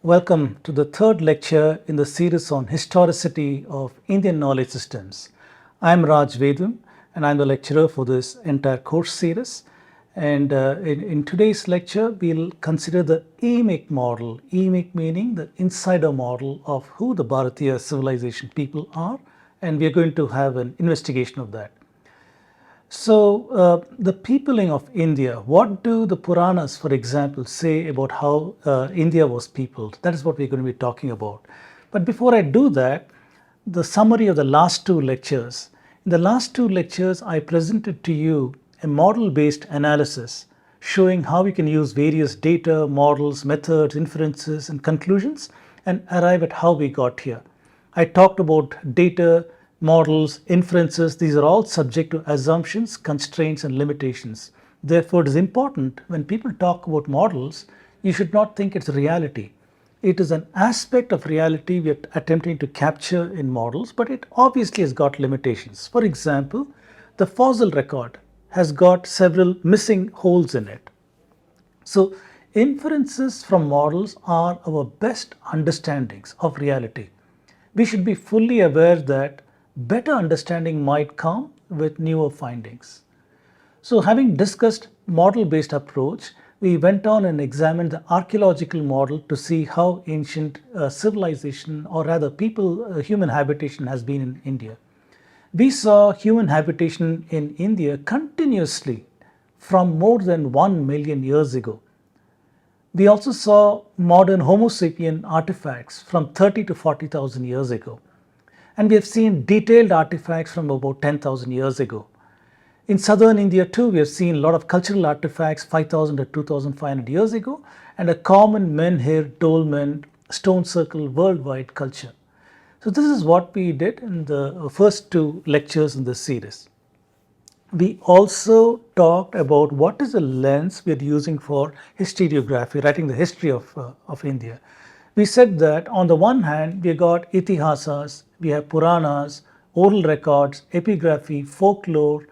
Welcome to the third lecture in the series on historicity of Indian knowledge systems. I'm Raj Vedam and I'm the lecturer for this entire course series. And in today's lecture, we'll consider the Emic model. Emic meaning the insider model of who the Bharatiya civilization people are. And we're going to have an investigation of that. So, the peopling of India, what do the Puranas, for example, say about how India was peopled? That is what we're going to be talking about. But before I do that, the summary of the last two lectures. In the last two lectures, I presented to you a model-based analysis showing how we can use various data, models, methods, inferences, and conclusions and arrive at how we got here. I talked about data, models, inferences. These are all subject to assumptions, constraints, and limitations. Therefore, it is important when people talk about models, you should not think it's reality. It is an aspect of reality we are attempting to capture in models, but it obviously has got limitations. For example, the fossil record has got several missing holes in it. So, inferences from models are our best understandings of reality. We should be fully aware that better understanding might come with newer findings. So, having discussed model-based approach, we went on and examined the archaeological model to see how ancient civilization, or rather human habitation has been in India. We saw human habitation in India continuously from more than 1 million years ago. We also saw modern Homo sapien artifacts from 30 to 40,000 years ago. And we have seen detailed artifacts from about 10,000 years ago. In southern India too, we have seen a lot of cultural artifacts 5,000 to 2,500 years ago and a common menhir, dolmen, stone circle worldwide culture. So this is what we did in the first two lectures in this series. We also talked about what is the lens we are using for historiography, writing the history of India. We said that on the one hand, we got itihasas, we have Puranas, oral records, epigraphy, folklore,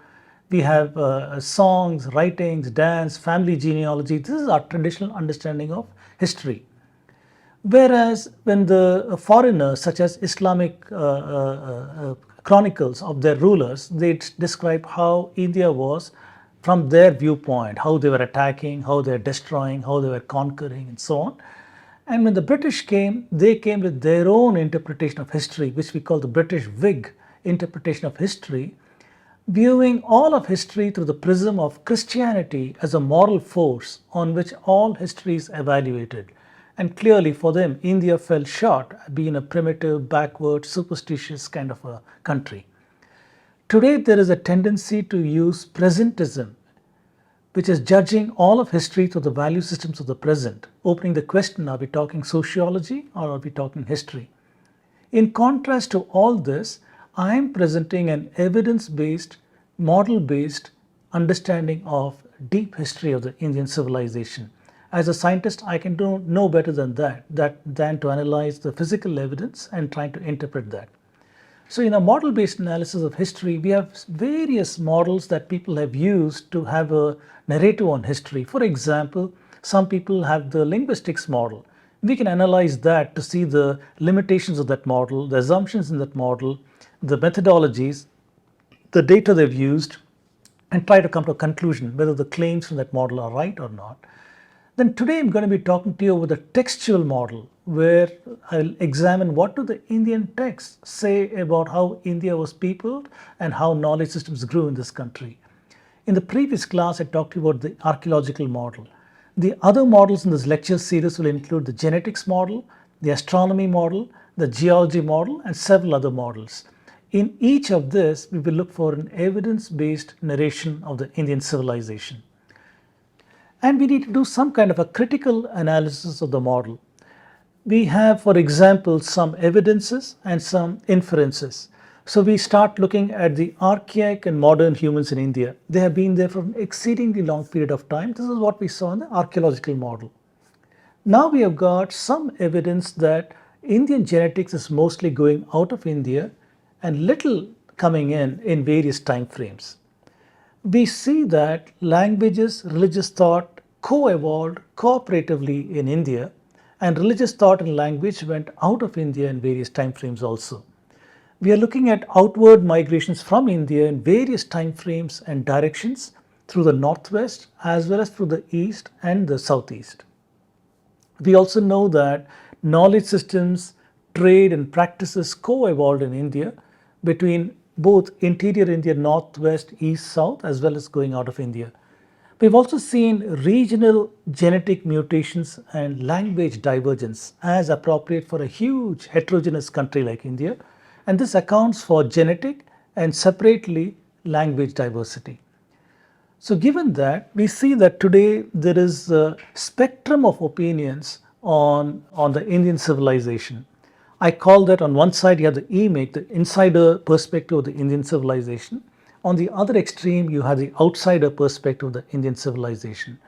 we have songs, writings, dance, family genealogy. This is our traditional understanding of history. Whereas when the foreigners, such as Islamic chronicles of their rulers, they describe how India was from their viewpoint, how they were attacking, how they were destroying, how they were conquering, and so on. And when the British came, they came with their own interpretation of history, which we call the British Whig interpretation of history, viewing all of history through the prism of Christianity as a moral force on which all history is evaluated. And clearly for them, India fell short, being a primitive, backward, superstitious kind of a country. Today, there is a tendency to use presentism, which is judging all of history through the value systems of the present, opening the question, are we talking sociology or are we talking history? In contrast to all this, I am presenting an evidence-based, model-based understanding of deep history of the Indian civilization. As a scientist, I can do no better than than to analyze the physical evidence and trying to interpret that. So in a model-based analysis of history, we have various models that people have used to have a narrative on history. For example, some people have the linguistics model. We can analyze that to see the limitations of that model, the assumptions in that model, the methodologies, the data they've used, and try to come to a conclusion whether the claims from that model are right or not. Then today I'm going to be talking to you about the textual model, where I'll examine what do the Indian texts say about how India was peopled and how knowledge systems grew in this country. In the previous class, I talked to you about the archaeological model. The other models in this lecture series will include the genetics model, the astronomy model, the geology model, and several other models. In each of this, we will look for an evidence-based narration of the Indian civilization. And we need to do some kind of a critical analysis of the model. We have, for example, some evidences and some inferences. So we start looking at the archaic and modern humans in India. They have been there for an exceedingly long period of time. This is what we saw in the archaeological model. Now we have got some evidence that Indian genetics is mostly going out of India and little coming in various time frames. We see that languages, religious thought co-evolved cooperatively in India, and religious thought and language went out of India in various time frames also. We are looking at outward migrations from India in various time frames and directions through the northwest as well as through the east and the southeast. We also know that knowledge systems, trade, and practices co evolved in India between both interior India, northwest, east, south, as well as going out of India. We've also seen regional genetic mutations and language divergence as appropriate for a huge heterogeneous country like India, and this accounts for genetic and separately language diversity. So given that, we see that today there is a spectrum of opinions on the Indian civilization. I call that on one side you have the Emic, the insider perspective of the Indian civilization. On the other extreme, you have the outsider perspective of the Indian civilization.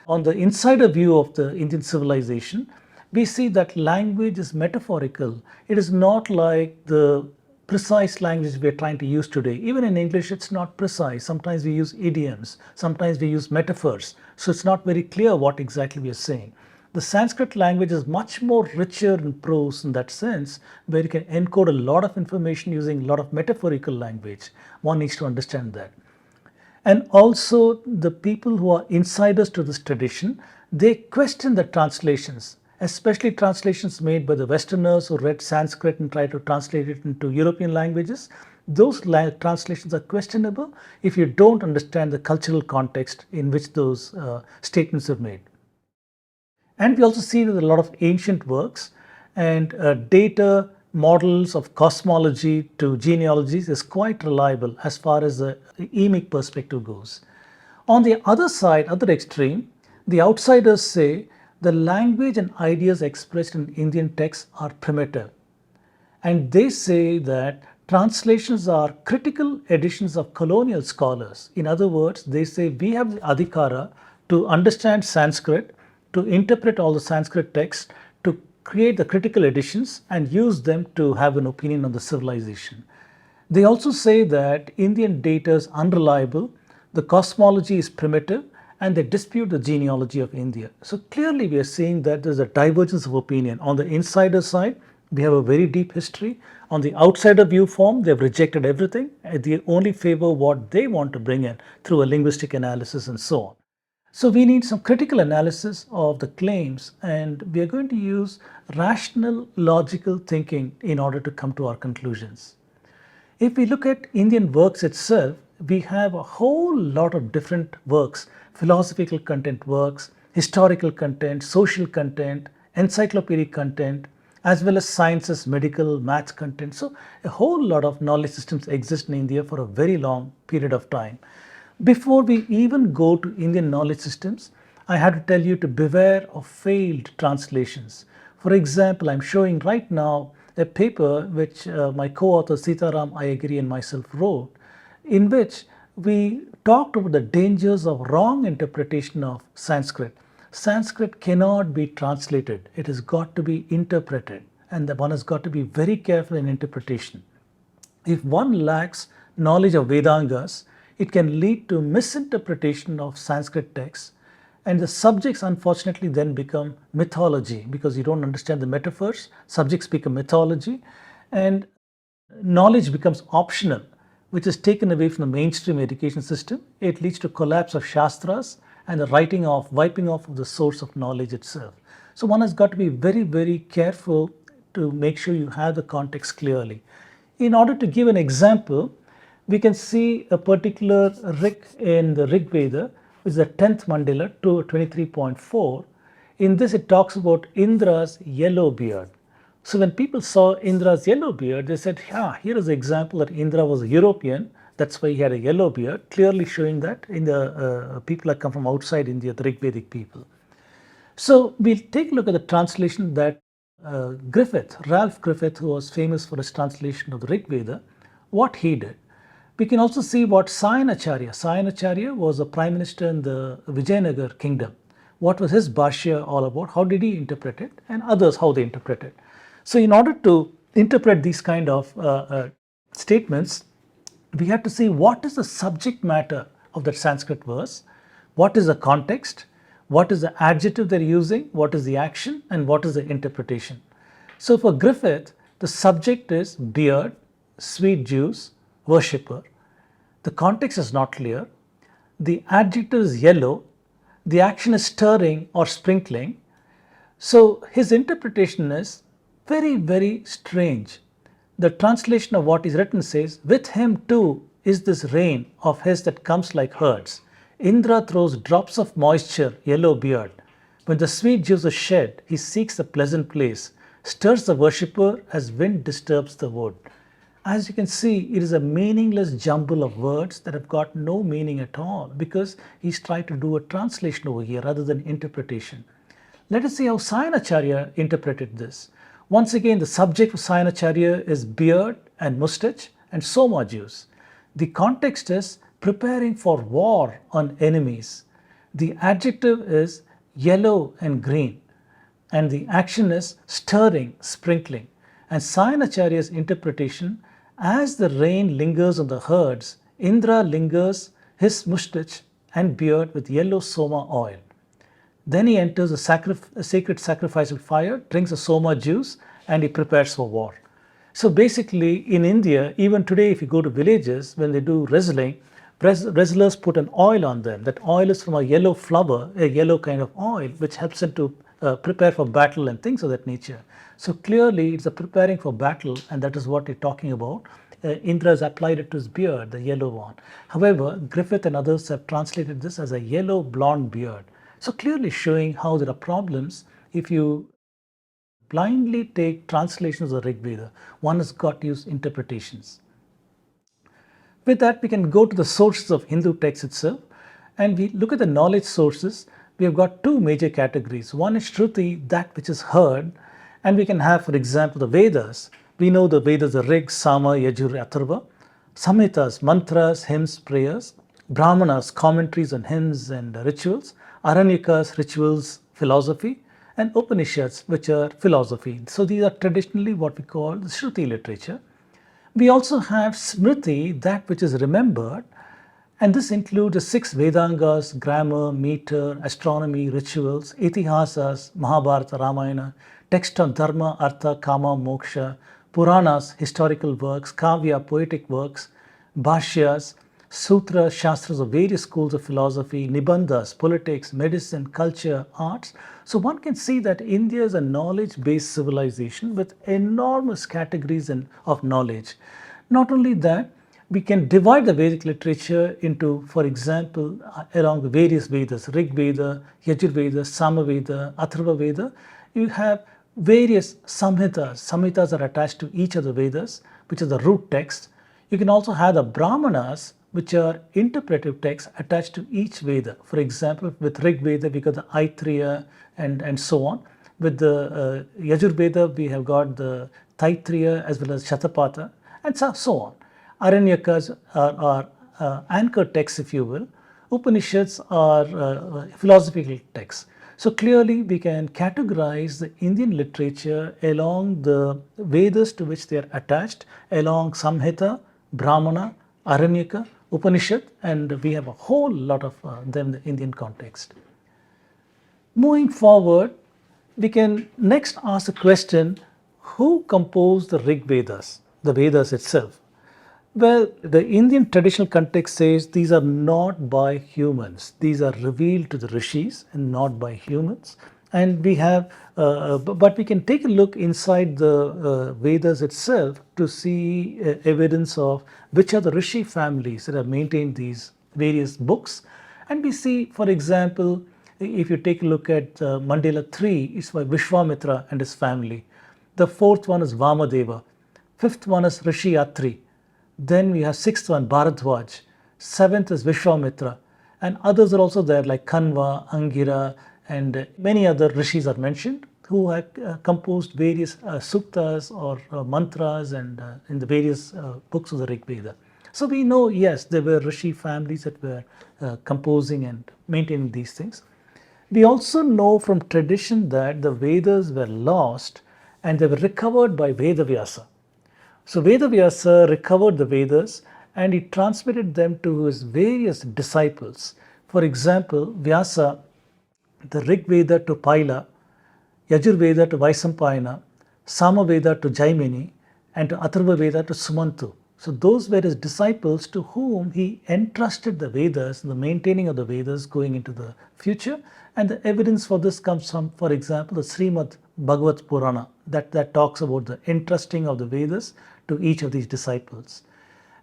On the insider view of the Indian civilization, we see that language is metaphorical. It is not like the precise language we are trying to use today. Even in English, it's not precise. Sometimes we use idioms, sometimes we use metaphors. So it's not very clear what exactly we are saying. The Sanskrit language is much more richer in prose in that sense, where you can encode a lot of information using a lot of metaphorical language. One needs to understand that. And also the people who are insiders to this tradition, they question the translations, especially translations made by the Westerners who read Sanskrit and tried to translate it into European languages. Those translations are questionable if you don't understand the cultural context in which those statements are made. And we also see that a lot of ancient works and data models of cosmology to genealogies is quite reliable as far as the Emic perspective goes. On the other side, other extreme, the outsiders say the language and ideas expressed in Indian texts are primitive. And they say that translations are critical editions of colonial scholars. In other words, they say we have the adhikara to understand Sanskrit, to interpret all the Sanskrit texts, to create the critical editions and use them to have an opinion on the civilization. They also say that Indian data is unreliable, the cosmology is primitive, and they dispute the genealogy of India. So clearly we are seeing that there's a divergence of opinion. On the insider side, we have a very deep history. On the outsider view form, they've rejected everything. They only favor what they want to bring in through a linguistic analysis and so on. So we need some critical analysis of the claims, and we are going to use rational, logical thinking in order to come to our conclusions. If we look at Indian works itself, we have a whole lot of different works, philosophical content works, historical content, social content, encyclopedic content, as well as sciences, medical, maths content. So a whole lot of knowledge systems exist in India for a very long period of time. Before we even go to Indian knowledge systems, I had to tell you to beware of failed translations. For example, I'm showing right now a paper which my co-author Sitaram Ayagiri and myself wrote, in which we talked about the dangers of wrong interpretation of Sanskrit. Sanskrit cannot be translated. It has got to be interpreted, and one has got to be very careful in interpretation. If one lacks knowledge of Vedangas, it can lead to misinterpretation of Sanskrit texts, and the subjects unfortunately then become mythology because you don't understand the metaphors. Subjects become mythology, and knowledge becomes optional, which is taken away from the mainstream education system. It leads to collapse of Shastras and the wiping off of the source of knowledge itself. So one has got to be very, very careful to make sure you have the context clearly. In order to give an example, we can see a particular rig in the Rig Veda, which is the 10th mandala, 23.4. In this, it talks about Indra's yellow beard. So when people saw Indra's yellow beard, they said, yeah, here is an example that Indra was a European. That's why he had a yellow beard, clearly showing that in the people that come from outside India, the Rig Vedic people. So we'll take a look at the translation that Ralph Griffith, who was famous for his translation of the Rig Veda, what he did. We can also see what Sayanacharya was a prime minister in the Vijayanagar kingdom. What was his Bhashya all about? How did he interpret it? And others, how they interpret it. So in order to interpret these kind of statements, we have to see what is the subject matter of that Sanskrit verse, what is the context, what is the adjective they're using, what is the action, and what is the interpretation. So for Griffith, the subject is beard, sweet juice, worshipper. The context is not clear. The adjective is yellow. The action is stirring or sprinkling. So his interpretation is very, very strange. The translation of what is written says, with him too is this rain of his that comes like herds. Indra throws drops of moisture, yellow beard. When the sweet juice is shed, he seeks a pleasant place, stirs the worshipper as wind disturbs the wood. As you can see, it is a meaningless jumble of words that have got no meaning at all because he's tried to do a translation over here rather than interpretation. Let us see how Sayanacharya interpreted this. Once again, the subject of Sayanacharya is beard and mustache and soma juice. The context is preparing for war on enemies. The adjective is yellow and green, and the action is stirring, sprinkling. And Sayanacharya's interpretation, as the rain lingers on the herds, Indra lingers his mustache and beard with yellow soma oil. Then he enters a sacred sacrificial fire, drinks the soma juice, and he prepares for war. So basically, in India, even today, if you go to villages, when they do wrestling, wrestlers put an oil on them. That oil is from a yellow flower, a yellow kind of oil, which helps them to prepare for battle and things of that nature. So clearly, it's a preparing for battle, and that is what we're talking about. Indra has applied it to his beard, the yellow one. However, Griffith and others have translated this as a yellow blonde beard. So clearly showing how there are problems if you blindly take translations of the Rig Veda. One has got to use interpretations. With that, we can go to the sources of Hindu text itself, and we look at the knowledge sources. We have got two major categories. One is Shruti, that which is heard, and we can have, for example, the Vedas. We know the Vedas, the Rig, Sama, Yajur, Atharva. Samhitas, mantras, hymns, prayers. Brahmanas, commentaries on hymns and rituals. Aranyakas, rituals, philosophy. And Upanishads, which are philosophy. So these are traditionally what we call the Shruti literature. We also have Smriti, that which is remembered, and this includes the 6 Vedangas, grammar, meter, astronomy, rituals, Itihasas, Mahabharata, Ramayana, text on Dharma, Artha, Kama, Moksha, Puranas, historical works, Kavya, poetic works, Bhashyas, Sutras, Shastras of various schools of philosophy, Nibandhas, politics, medicine, culture, arts. So one can see that India is a knowledge-based civilization with enormous categories of knowledge. Not only that, we can divide the Vedic literature into, for example, along the various Vedas, Rig Veda, Yajur Veda, Samaveda, Atharva Veda. You have various Samhitas. Samhitas are attached to each of the Vedas, which is the root text. You can also have the Brahmanas, which are interpretive texts attached to each Veda. For example, with Rig Veda, we got the Aitriya and so on. With the Yajur Veda, we have got the Taitriya as well as Shatapatha, and so on. Aranyakas are anchor texts, if you will. Upanishads are philosophical texts. So clearly, we can categorize the Indian literature along the Vedas to which they are attached, along Samhita, Brahmana, Aranyaka, Upanishad, and we have a whole lot of them in the Indian context. Moving forward, we can next ask the question, who composed the Rig Vedas, the Vedas itself? Well, the Indian traditional context says these are not by humans. These are revealed to the rishis and not by humans. And we have, but we can take a look inside the Vedas itself to see evidence of which are the rishi families that have maintained these various books. And we see, for example, if you take a look at Mandala 3, it's by Vishwamitra and his family. The 4th one is Vamadeva. 5th one is Rishi Atri. Then we have 6th one, Bharadwaj. 7th is Vishwamitra. And others are also there like Kanva, Angira, and many other rishis are mentioned who have composed various suktas or mantras and in the various books of the Rig Veda. So we know, yes, there were rishi families that were composing and maintaining these things. We also know from tradition that the Vedas were lost and they were recovered by Vedavyasa. So Vedavyasa recovered the Vedas and he transmitted them to his various disciples. For example, Vyasa the Rig Veda to Paila, Yajur Veda to Vaisampayana, Sama Veda to Jaimini, and to Atharva Veda to Sumantu. So those were his disciples to whom he entrusted the Vedas, the maintaining of the Vedas going into the future. And the evidence for this comes from, for example, the Srimad Bhagavat Purana that talks about the entrusting of the Vedas to each of these disciples.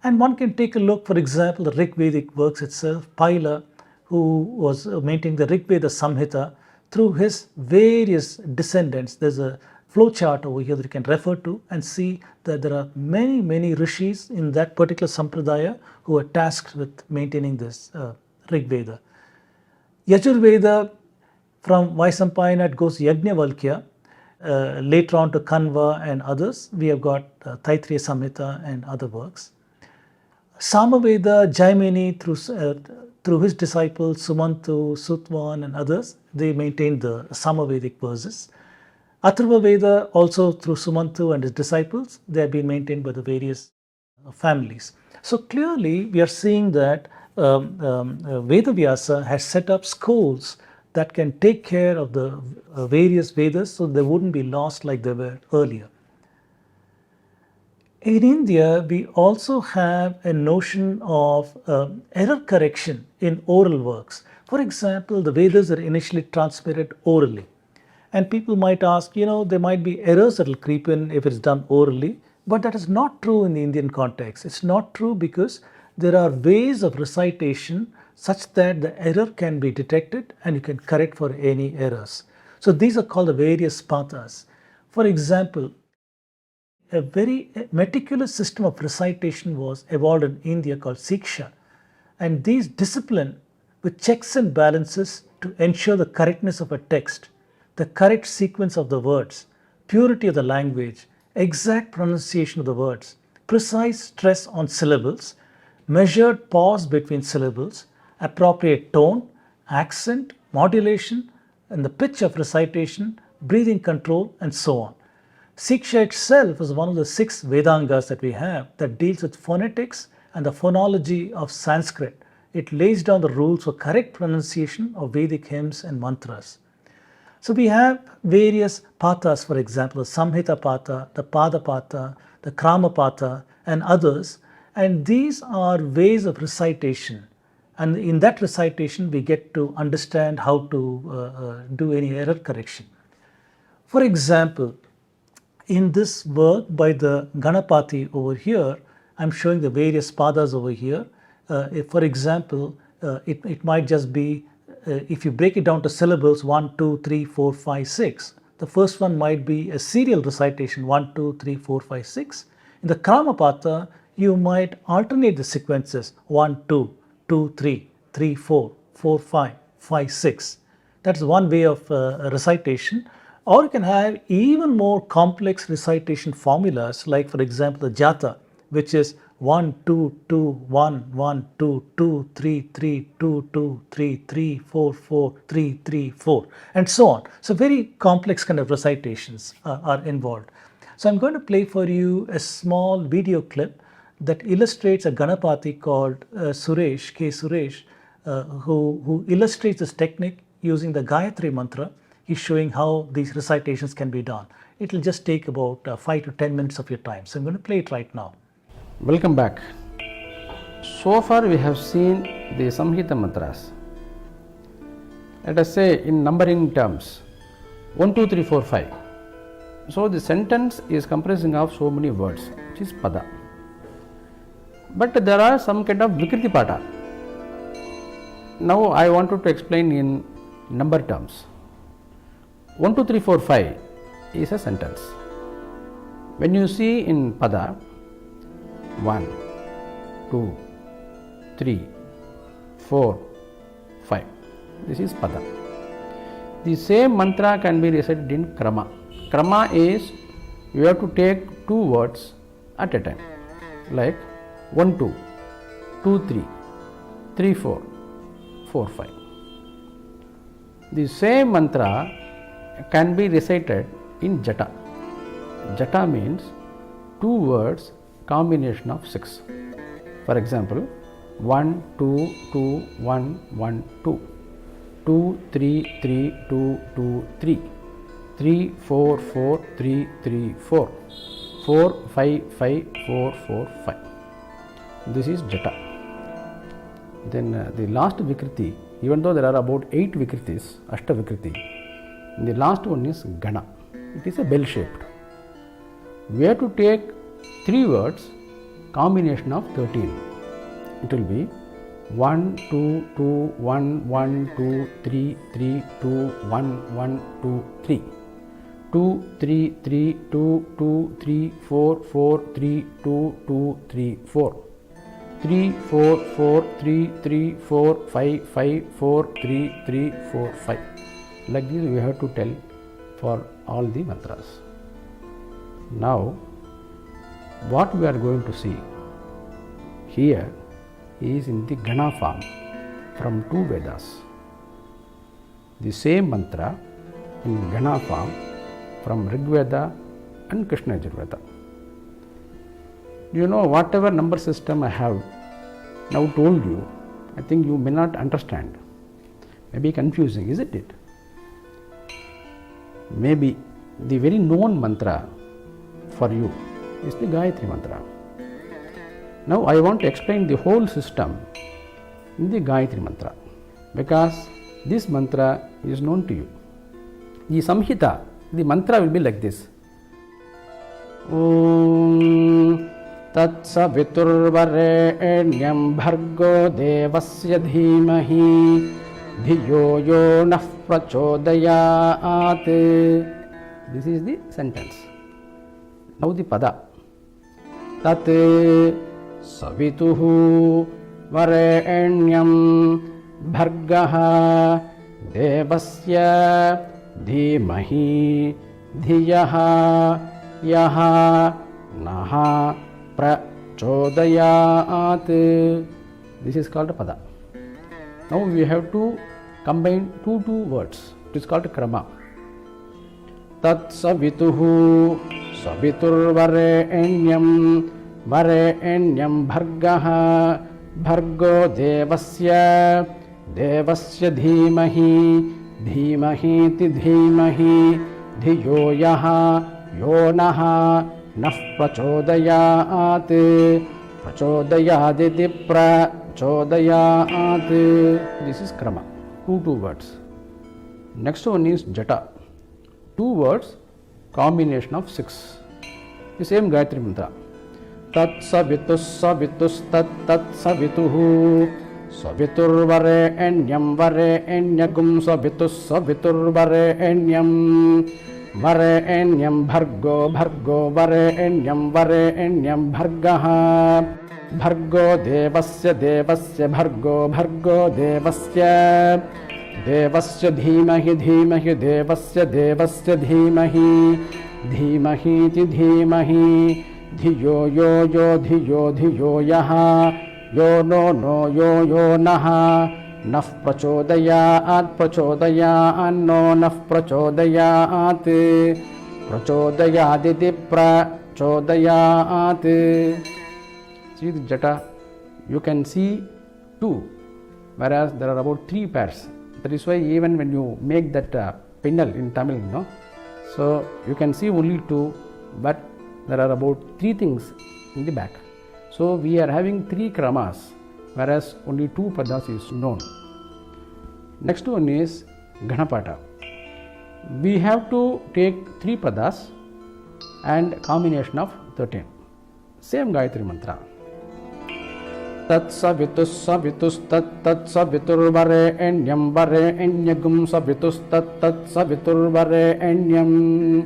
And one can take a look, for example, the Rig Vedic works itself, Paila, who was maintaining the Rig Veda Samhita, through his various descendants. There's a flow chart over here that you can refer to and see that there are many rishis in that particular sampradaya who are tasked with maintaining this Rig Veda. Yajur Veda, from Vaisampayana it goes Yajnavalkya, later on to Kanva and others. We have got Taittiriya Samhita and other works. Samaveda, Jaimini, through his disciples Sumantu, Sutvan and others, they maintained the Samavedic verses. Atharva Veda, also through Sumantu and his disciples, they have been maintained by the various families. So clearly we are seeing that Vedavyasa has set up schools that can take care of the various Vedas so they wouldn't be lost like they were earlier. In India, we also have a notion of error correction in oral works. For example, the Vedas are initially transmitted orally. And people might ask, there might be errors that will creep in if it's done orally, but that is not true in the Indian context. It's not true because there are ways of recitation such that the error can be detected and you can correct for any errors. So these are called the various pathas. For example, a very meticulous system of recitation was evolved in India called Siksha, and these discipline with checks and balances to ensure the correctness of a text, the correct sequence of the words, purity of the language, exact pronunciation of the words, precise stress on syllables, measured pause between syllables, appropriate tone, accent, modulation, and the pitch of recitation, breathing control, and so on. Siksha itself is one of the 6 Vedangas that we have that deals with phonetics and the phonology of Sanskrit. It lays down the rules for correct pronunciation of Vedic hymns and mantras. So we have various pathas, for example, the Samhita Patha, the Pada Patha, the Krama Patha, and others. And these are ways of recitation. And in that recitation, we get to understand how to do any error correction. For example, in this work by the Ganapati over here, I'm showing the various padas over here. For example, it might just be, if you break it down to syllables, 1, 2, 3, 4, 5, 6. The first one might be a serial recitation, 1, 2, 3, 4, 5, 6. In the Kramapatha, you might alternate the sequences, 1, 2, 2, 3, 3, 4, 4, 5, 5, 6. That's one way of recitation. Or you can have even more complex recitation formulas, like for example the Jata, which is 1, 2, 2, 1, 1, 2, 2, 3, 3, 2, 2, 3, 3, 4, 4, 3, 3, 4, and so on. So very complex kind of recitations are involved. So I'm going to play for you a small video clip that illustrates a Ganapati called Suresh, K. Suresh, who illustrates this technique using the Gayatri mantra. He's showing how these recitations can be done. It will just take about 5 to 10 minutes of your time. So I'm going to play it right now. Welcome back. So far we have seen the Samhita mantras. Let us say in numbering terms 1, 2, 3, 4, 5. So the sentence is comprising of so many words, which is pada. But there are some kind of Vikriti Pata. Now I wanted to explain in number terms. 1, 2, 3, 4, 5 is a sentence. When you see in pada, 1, 2, 3, 4, 5. This is pada. The same mantra can be recited in krama. Krama is you have to take 2 words at a time, like 1, 2, 2, 3, 3, 4, 4, 5. The same mantra can be recited in jata. Jata means 2 words combination of 6. For example, 1, 2, 2, 1, 1, 2. 2 3 3 2 2 3, 3 4 4 3 3 4, 4 5 5 4 4 5. This is Jata. Then the last Vikriti, even though there are about 8 Vikritis, Ashta Vikriti, the last one is Gana. It is a bell shaped. We have to take 3 words, combination of 13. It will be 1 2 2 1 1 2 3 3 2 1 1 2 3, 2 3 3 2 2 3 4 4 3 2 2 3 4, 3 4 4 3 3 4 5 5 4 3 3 4 5. Like this we have to tell for all the mantras. Now what we are going to see here is in the Gana form from 2 Vedas. The same mantra in Gana form from Rig Veda and Krishna Yajurveda. You know, whatever number system I have now told you, I think you may not understand. Maybe confusing, isn't it? Maybe the very known mantra for you is the Gayatri mantra. Now I want to explain the whole system in the Gayatri mantra, because this mantra is known to you. The Samhita, the mantra will be like this. Om Tat Saviturvarenyam Bhargo Devasya Dhimahi Dhiyo Yo Nah Prachodayat. This is the sentence. Now the pada. Tat Savituhu Varenyam Bhargaha Devasya Dhimahi Dhiyaha Yaha Naha Prachodayat. This is called pada. Now we have to combine two words. It is called krama. Tat Savituhu Saviturvarenyam Varenyam Bhargaha Bhargo Devasya Devasya Dhimahi Dhimahi Ti Dhimahi Dhiyo Yaha Yonaha Nah Prachodayat Prachodayaditi Prachodayat. This is krama. Two words. Next one is Jata. 2 words, combination of 6. The same Gayatri mantra. Tat Savitus Savitus Tat Tat Savituhu Saviturvarenyam Varenyagum Savitus Saviturvarenyam Varenyam Bhargo Bhargo Varenyam Varenyam Bhargaha Bhargo Devasya Devasya Bhargo Bhargo Devasya Devasya Dhimahi Dhimahi Devasya Devasya Dhimahi Dhimahi Ti Dhimahi Dhiyo Yo Yo Dhiyo Dhiyo Yaha Yo No No Yo Yo Naha Naf Prachodayat Prachodayat No Naf Prachodayat Prachodayaditi Prachodayat. See the Jata, you can see 2, whereas there are about 3 pairs. That is why even when you make that pinal in Tamil, no, so you can see only 2, but there are about 3 things in the back. So we are having 3 kramas, whereas only 2 padas is known. Next one is Ganapata. We have to take 3 padas and combination of 13. Same Gayatri mantra. Tat Savitus Savitus Tat Tat Saviturvarenyam Varenyagum Savitus Tat Tat Saviturvarenyam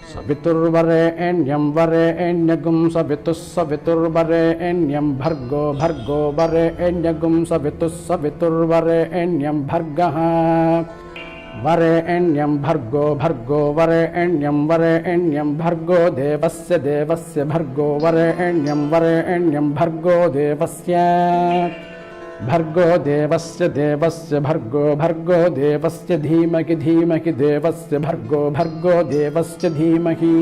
Saviturvarenyam Varenyagum Savitus Saviturvarenyam Bhargo Bhargo Varenyagum Savitus Saviturvarenyam Bhargaha Varenyam Bhargo Bhargo Varenyam Varenyam Bhargo Devasya Devasya Bhargo Varenyam Varenyam Bhargo Devasya Bhargo Devasya Devasya Bhargo Bhargo Devasya Dhimahi Dhimahi Devasya Bhargo Bhargo Devasya Dhimahi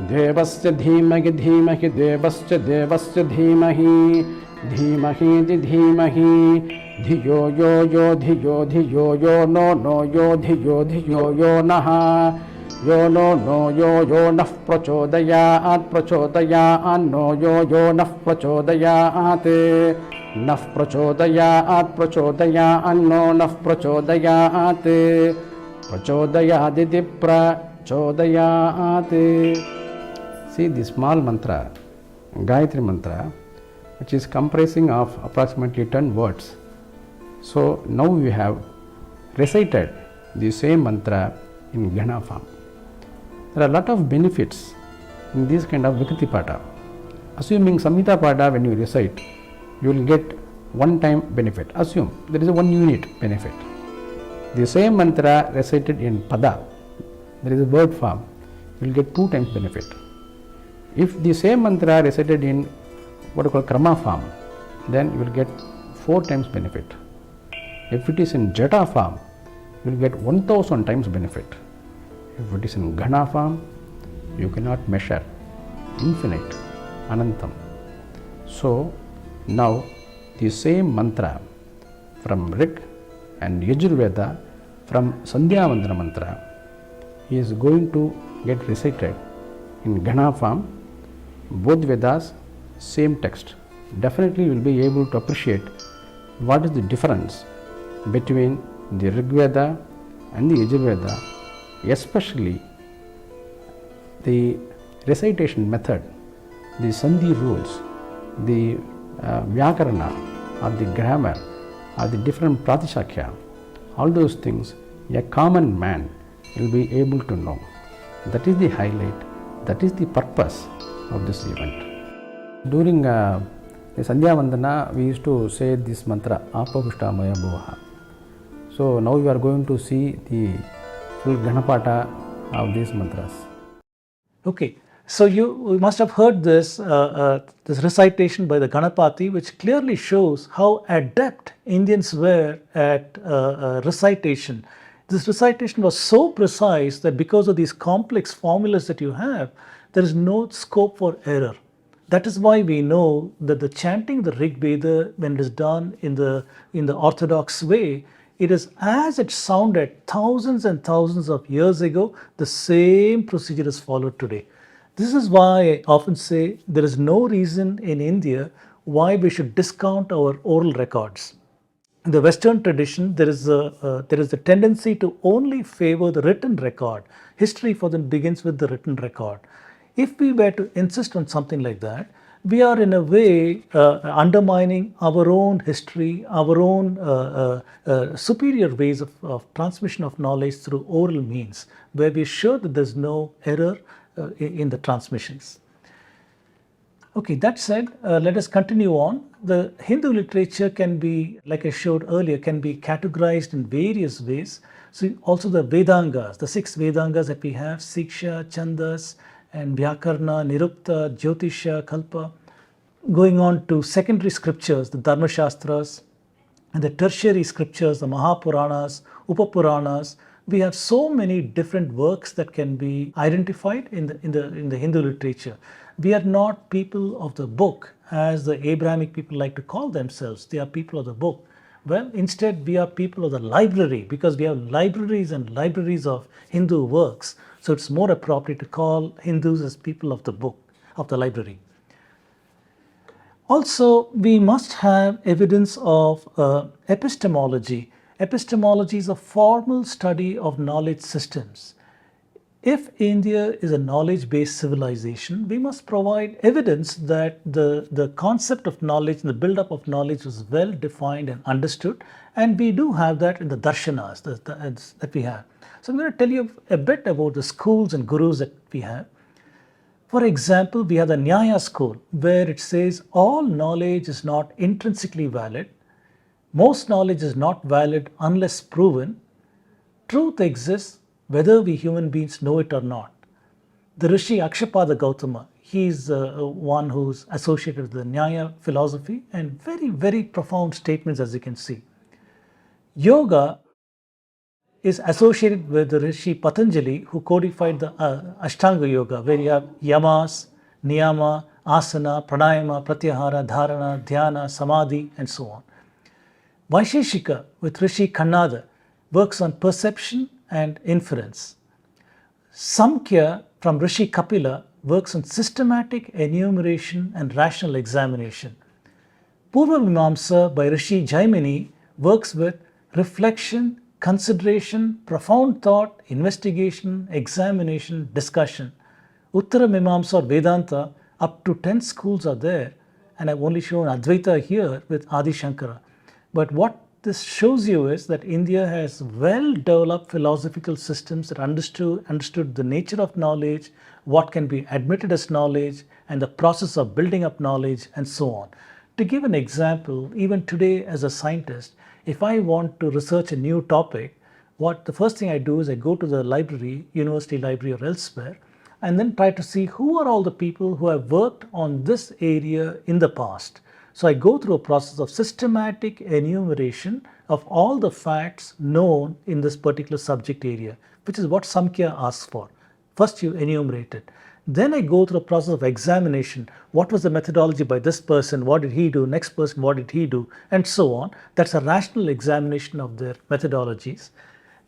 Devasya Dhimahi Dhimahi Devasya Devasya Dhimahi Dhimahi Di Dhimahi धियो यो धियो धियो यो no यो धियो धियो यो नः यो no यो नः प्रचोदयात् प्रचोदयान्नो यो नः प्रचोदयात् नः प्रचोदयात् प्रचोदयान्नो नः प्रचोदयात् प्रचोदयादिति प्रचोदयात्. See the small mantra, Gayatri mantra, which is comprising of approximately 10 words. So now we have recited the same mantra in Gana form. There are a lot of benefits in this kind of Vikati Pada. Assuming Samhita Pada, when you recite, you will get one time benefit. Assume there is a 1 unit benefit. The same mantra recited in Pada, there is a word form, you will get 2 times benefit. If the same mantra recited in what you call Krama form, then you will get 4 times benefit. If it is in Jata form, you will get 1000 times benefit. If it is in Ghana form, you cannot measure, infinite, Anantam. So now the same mantra from Rig and Yajurveda, from Sandhya Vandana mantra, is going to get recited in Ghana form, both Vedas, same text. Definitely you will be able to appreciate what is the difference between the Rig Veda and the Yajurveda, especially the recitation method, the Sandhi rules, the Vyakarana or the grammar or the different Pratishakya, all those things a common man will be able to know. That is the highlight, that is the purpose of this event. During the Sandhya Vandana, we used to say this mantra, Apavishtamaya Bhuvaha. So now we are going to see the full Ganapata of these mantras. Okay, so you must have heard this, this recitation by the Ganapati, which clearly shows how adept Indians were at recitation. This recitation was so precise that because of these complex formulas that you have, there is no scope for error. That is why we know that the chanting of the Rig Veda, when it is done in the orthodox way, it is as it sounded thousands and thousands of years ago. The same procedure is followed today. This is why I often say there is no reason in India why we should discount our oral records. In the Western tradition, there is a tendency to only favor the written record. History for them begins with the written record. If we were to insist on something like that, we are in a way undermining our own history, our own superior ways of transmission of knowledge through oral means, where we are sure that there is no error in the transmissions. Okay, that said, let us continue on. The Hindu literature can be, like I showed earlier, can be categorized in various ways. So also the Vedangas, the 6 Vedangas that we have, Siksha, Chandas, and Vyakarna, Nirukta, Jyotisha, Kalpa, going on to secondary scriptures, the Dharma Shastras, and the tertiary scriptures, the Mahapuranas, Upapuranas. We have so many different works that can be identified in the Hindu literature. We are not people of the book, as the Abrahamic people like to call themselves. They are people of the book. Well, instead, we are people of the library, because we have libraries and libraries of Hindu works. So it's more appropriate to call Hindus as people of the book, of the library. Also, we must have evidence of epistemology. Epistemology is a formal study of knowledge systems. If India is a knowledge-based civilization, we must provide evidence that the concept of knowledge and the build-up of knowledge was well defined and understood, and we do have that in the darshanas that we have. So I'm going to tell you a bit about the schools and gurus that we have. For example, we have the Nyaya school, where it says all knowledge is not intrinsically valid. Most knowledge is not valid unless proven. Truth exists whether we human beings know it or not. The Rishi Akshapada Gautama, he is one who's associated with the Nyaya philosophy, and very, very profound statements, as you can see. Yoga is associated with the Rishi Patanjali, who codified the Ashtanga Yoga, where you have yamas, niyama, asana, pranayama, pratyahara, dharana, dhyana, samadhi, and so on. Vaisheshika with Rishi Kannada works on perception and inference. Samkhya from Rishi Kapila works on systematic enumeration and rational examination. Purva Mimamsa by Rishi Jaimini works with reflection, consideration, profound thought, investigation, examination, discussion. Uttara Mimamsa or Vedanta, up to 10 schools are there, and I've only shown Advaita here with Adi Shankara. But what this shows you is that India has well developed philosophical systems that understood the nature of knowledge, what can be admitted as knowledge, and the process of building up knowledge, and so on. To give an example, even today as a scientist, if I want to research a new topic, the first thing I do is I go to the library, university library or elsewhere, and then try to see who are all the people who have worked on this area in the past. So I go through a process of systematic enumeration of all the facts known in this particular subject area, which is what Samkhya asks for. First you enumerate it. Then I go through a process of examination. What was the methodology by this person? What did he do? Next person, what did he do? And so on. That's a rational examination of their methodologies.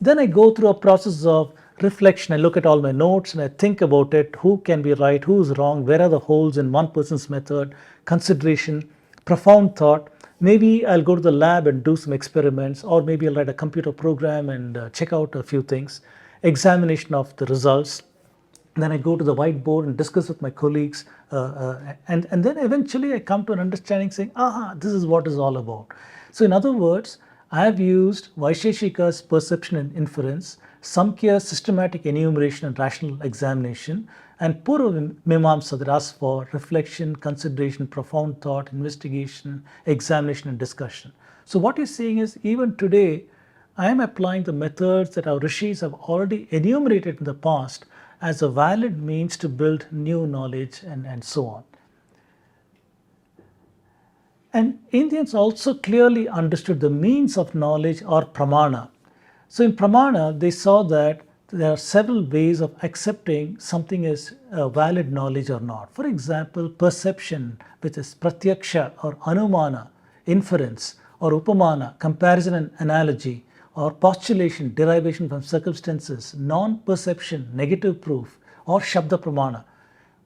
Then I go through a process of reflection. I look at all my notes and I think about it. Who can be right? Who's wrong? Where are the holes in one person's method? Consideration, profound thought. Maybe I'll go to the lab and do some experiments, or maybe I'll write a computer program and check out a few things. Examination of the results. Then I go to the whiteboard and discuss with my colleagues, and then eventually I come to an understanding saying, aha, this is what it's all about. So in other words, I have used Vaisheshika's perception and inference, Samkhya's systematic enumeration and rational examination, and Purva Mimamsa that asks for reflection, consideration, profound thought, investigation, examination, and discussion. So what you're seeing is, even today, I am applying the methods that our rishis have already enumerated in the past as a valid means to build new knowledge and so on. And Indians also clearly understood the means of knowledge or pramana. So in pramana, they saw that there are several ways of accepting something as valid knowledge or not. For example, perception, which is pratyaksha or anumana, inference, or upamana, comparison and analogy, or postulation, derivation from circumstances, non-perception, negative proof, or shabda pramana.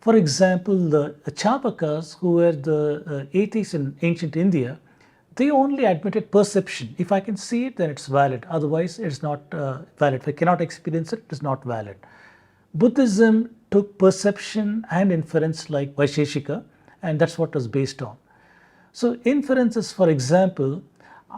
For example, the Chapakas, who were the atheists in ancient India, they only admitted perception. If I can see it, then it's valid. Otherwise, it's not valid. If I cannot experience it, it's not valid. Buddhism took perception and inference like Vaisheshika, and that's what it was based on. So inferences, for example,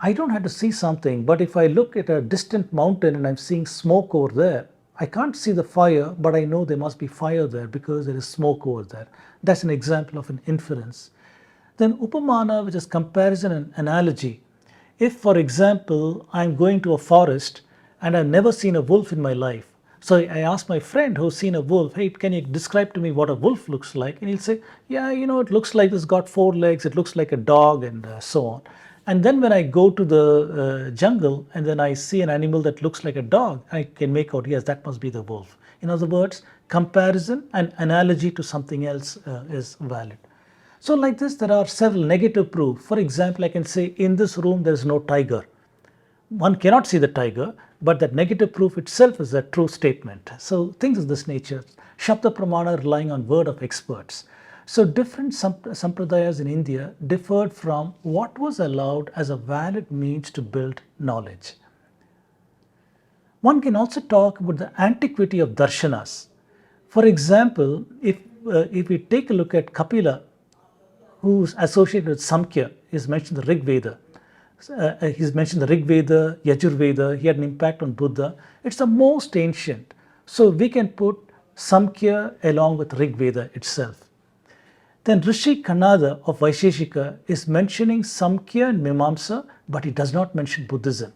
I don't have to see something, but if I look at a distant mountain and I'm seeing smoke over there, I can't see the fire, but I know there must be fire there because there is smoke over there. That's an example of an inference. Then upamana, which is comparison and analogy. If, for example, I'm going to a forest and I've never seen a wolf in my life, so I ask my friend who's seen a wolf, hey, can you describe to me what a wolf looks like? And he'll say, yeah, it looks like it's got 4 legs, it looks like a dog, and so on. And then when I go to the jungle and then I see an animal that looks like a dog, I can make out, yes, that must be the wolf. In other words, comparison and analogy to something else is valid. So like this, there are several negative proofs. For example, I can say, in this room, there is no tiger. One cannot see the tiger, but that negative proof itself is a true statement. So things of this nature. Shabda Pramana relying on word of experts. So different sampradayas in India differed from what was allowed as a valid means to build knowledge. One can also talk about the antiquity of darshanas. For example, if we take a look at Kapila, who's associated with Samkhya, is mentioned in the Rig Veda. He's mentioned the Rig Veda, Yajur Veda. He had an impact on Buddha. It's the most ancient. So we can put Samkhya along with Rig Veda itself. Then Rishi Kannada of Vaisheshika is mentioning Samkhya and Mimamsa, but he does not mention Buddhism.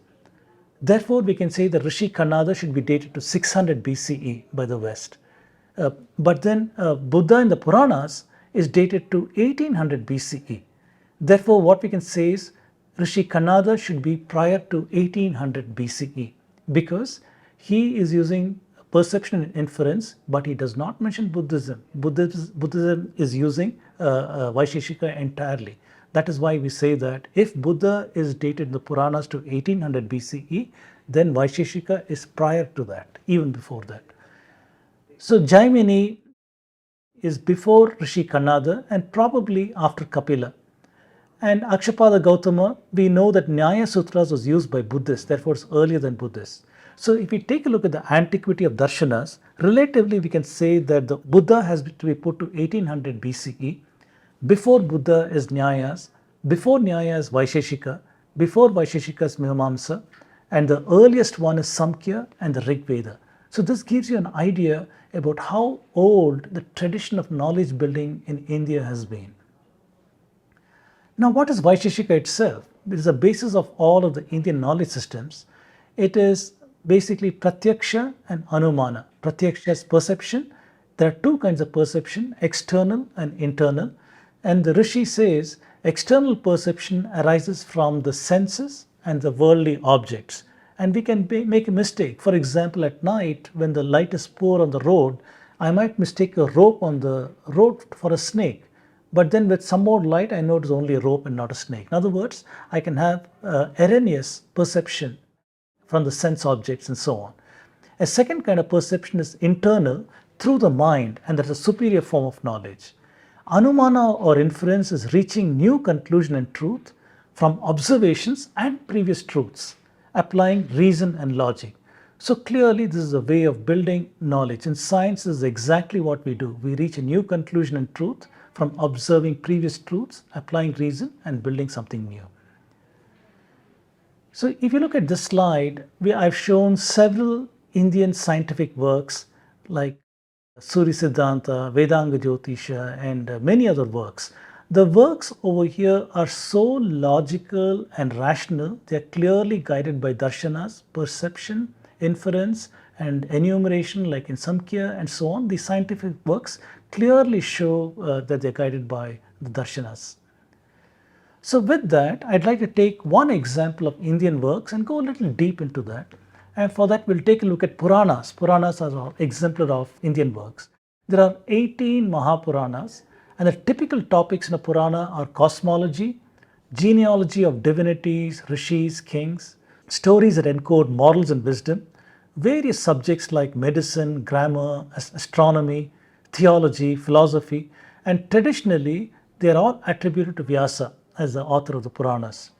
Therefore, we can say that Rishi Kannada should be dated to 600 BCE by the West. But then Buddha in the Puranas is dated to 1800 BCE. Therefore, what we can say is Rishi Kannada should be prior to 1800 BCE because he is using perception and inference, but he does not mention Buddhism. Buddhism is using Vaisheshika entirely. That is why we say that if Buddha is dated in the Puranas to 1800 BCE, then Vaisheshika is prior to that, even before that. So Jaimini is before Rishi Kannada and probably after Kapila. And Akshapada Gautama, we know that Nyaya Sutras was used by Buddhists, therefore it's earlier than Buddhists. So if we take a look at the antiquity of darshanas, relatively we can say that the Buddha has to be put to 1800 BCE. Before Buddha is Nyayas, before Nyaya is Vaisheshika, before Vaisheshika is Mimamsa, and the earliest one is Samkhya and the Rig Veda. So this gives you an idea about how old the tradition of knowledge building in India has been. Now, what is Vaisheshika itself? It is the basis of all of the Indian knowledge systems. It is basically Pratyaksha and Anumana. Pratyaksha is perception. There are two kinds of perception, external and internal. And the Rishi says external perception arises from the senses and the worldly objects. And we can make a mistake. For example, at night, when the light is poor on the road, I might mistake a rope on the road for a snake. But then with some more light, I know it's only a rope and not a snake. In other words, I can have erroneous perception from the sense objects and so on. A second kind of perception is internal through the mind, and that's a superior form of knowledge. Anumana or inference is reaching new conclusion and truth from observations and previous truths, applying reason and logic. So clearly this is a way of building knowledge. In science, this is exactly what we do. We reach a new conclusion and truth from observing previous truths, applying reason, and building something new. So if you look at this slide, I've shown several Indian scientific works like Surya Siddhanta, Vedanga Jyotisha, and many other works. The works over here are so logical and rational, they are clearly guided by darshanas, perception, inference, and enumeration like in Samkhya and so on. These scientific works clearly show that they're guided by the darshanas. So with that, I'd like to take one example of Indian works and go a little deep into that. And for that, we'll take a look at Puranas. Puranas are an exemplar of Indian works. There are 18 Mahapuranas, and the typical topics in a Purana are cosmology, genealogy of divinities, rishis, kings, stories that encode morals and wisdom, various subjects like medicine, grammar, astronomy, theology, philosophy, and traditionally they are all attributed to Vyasa as the author of the Puranas.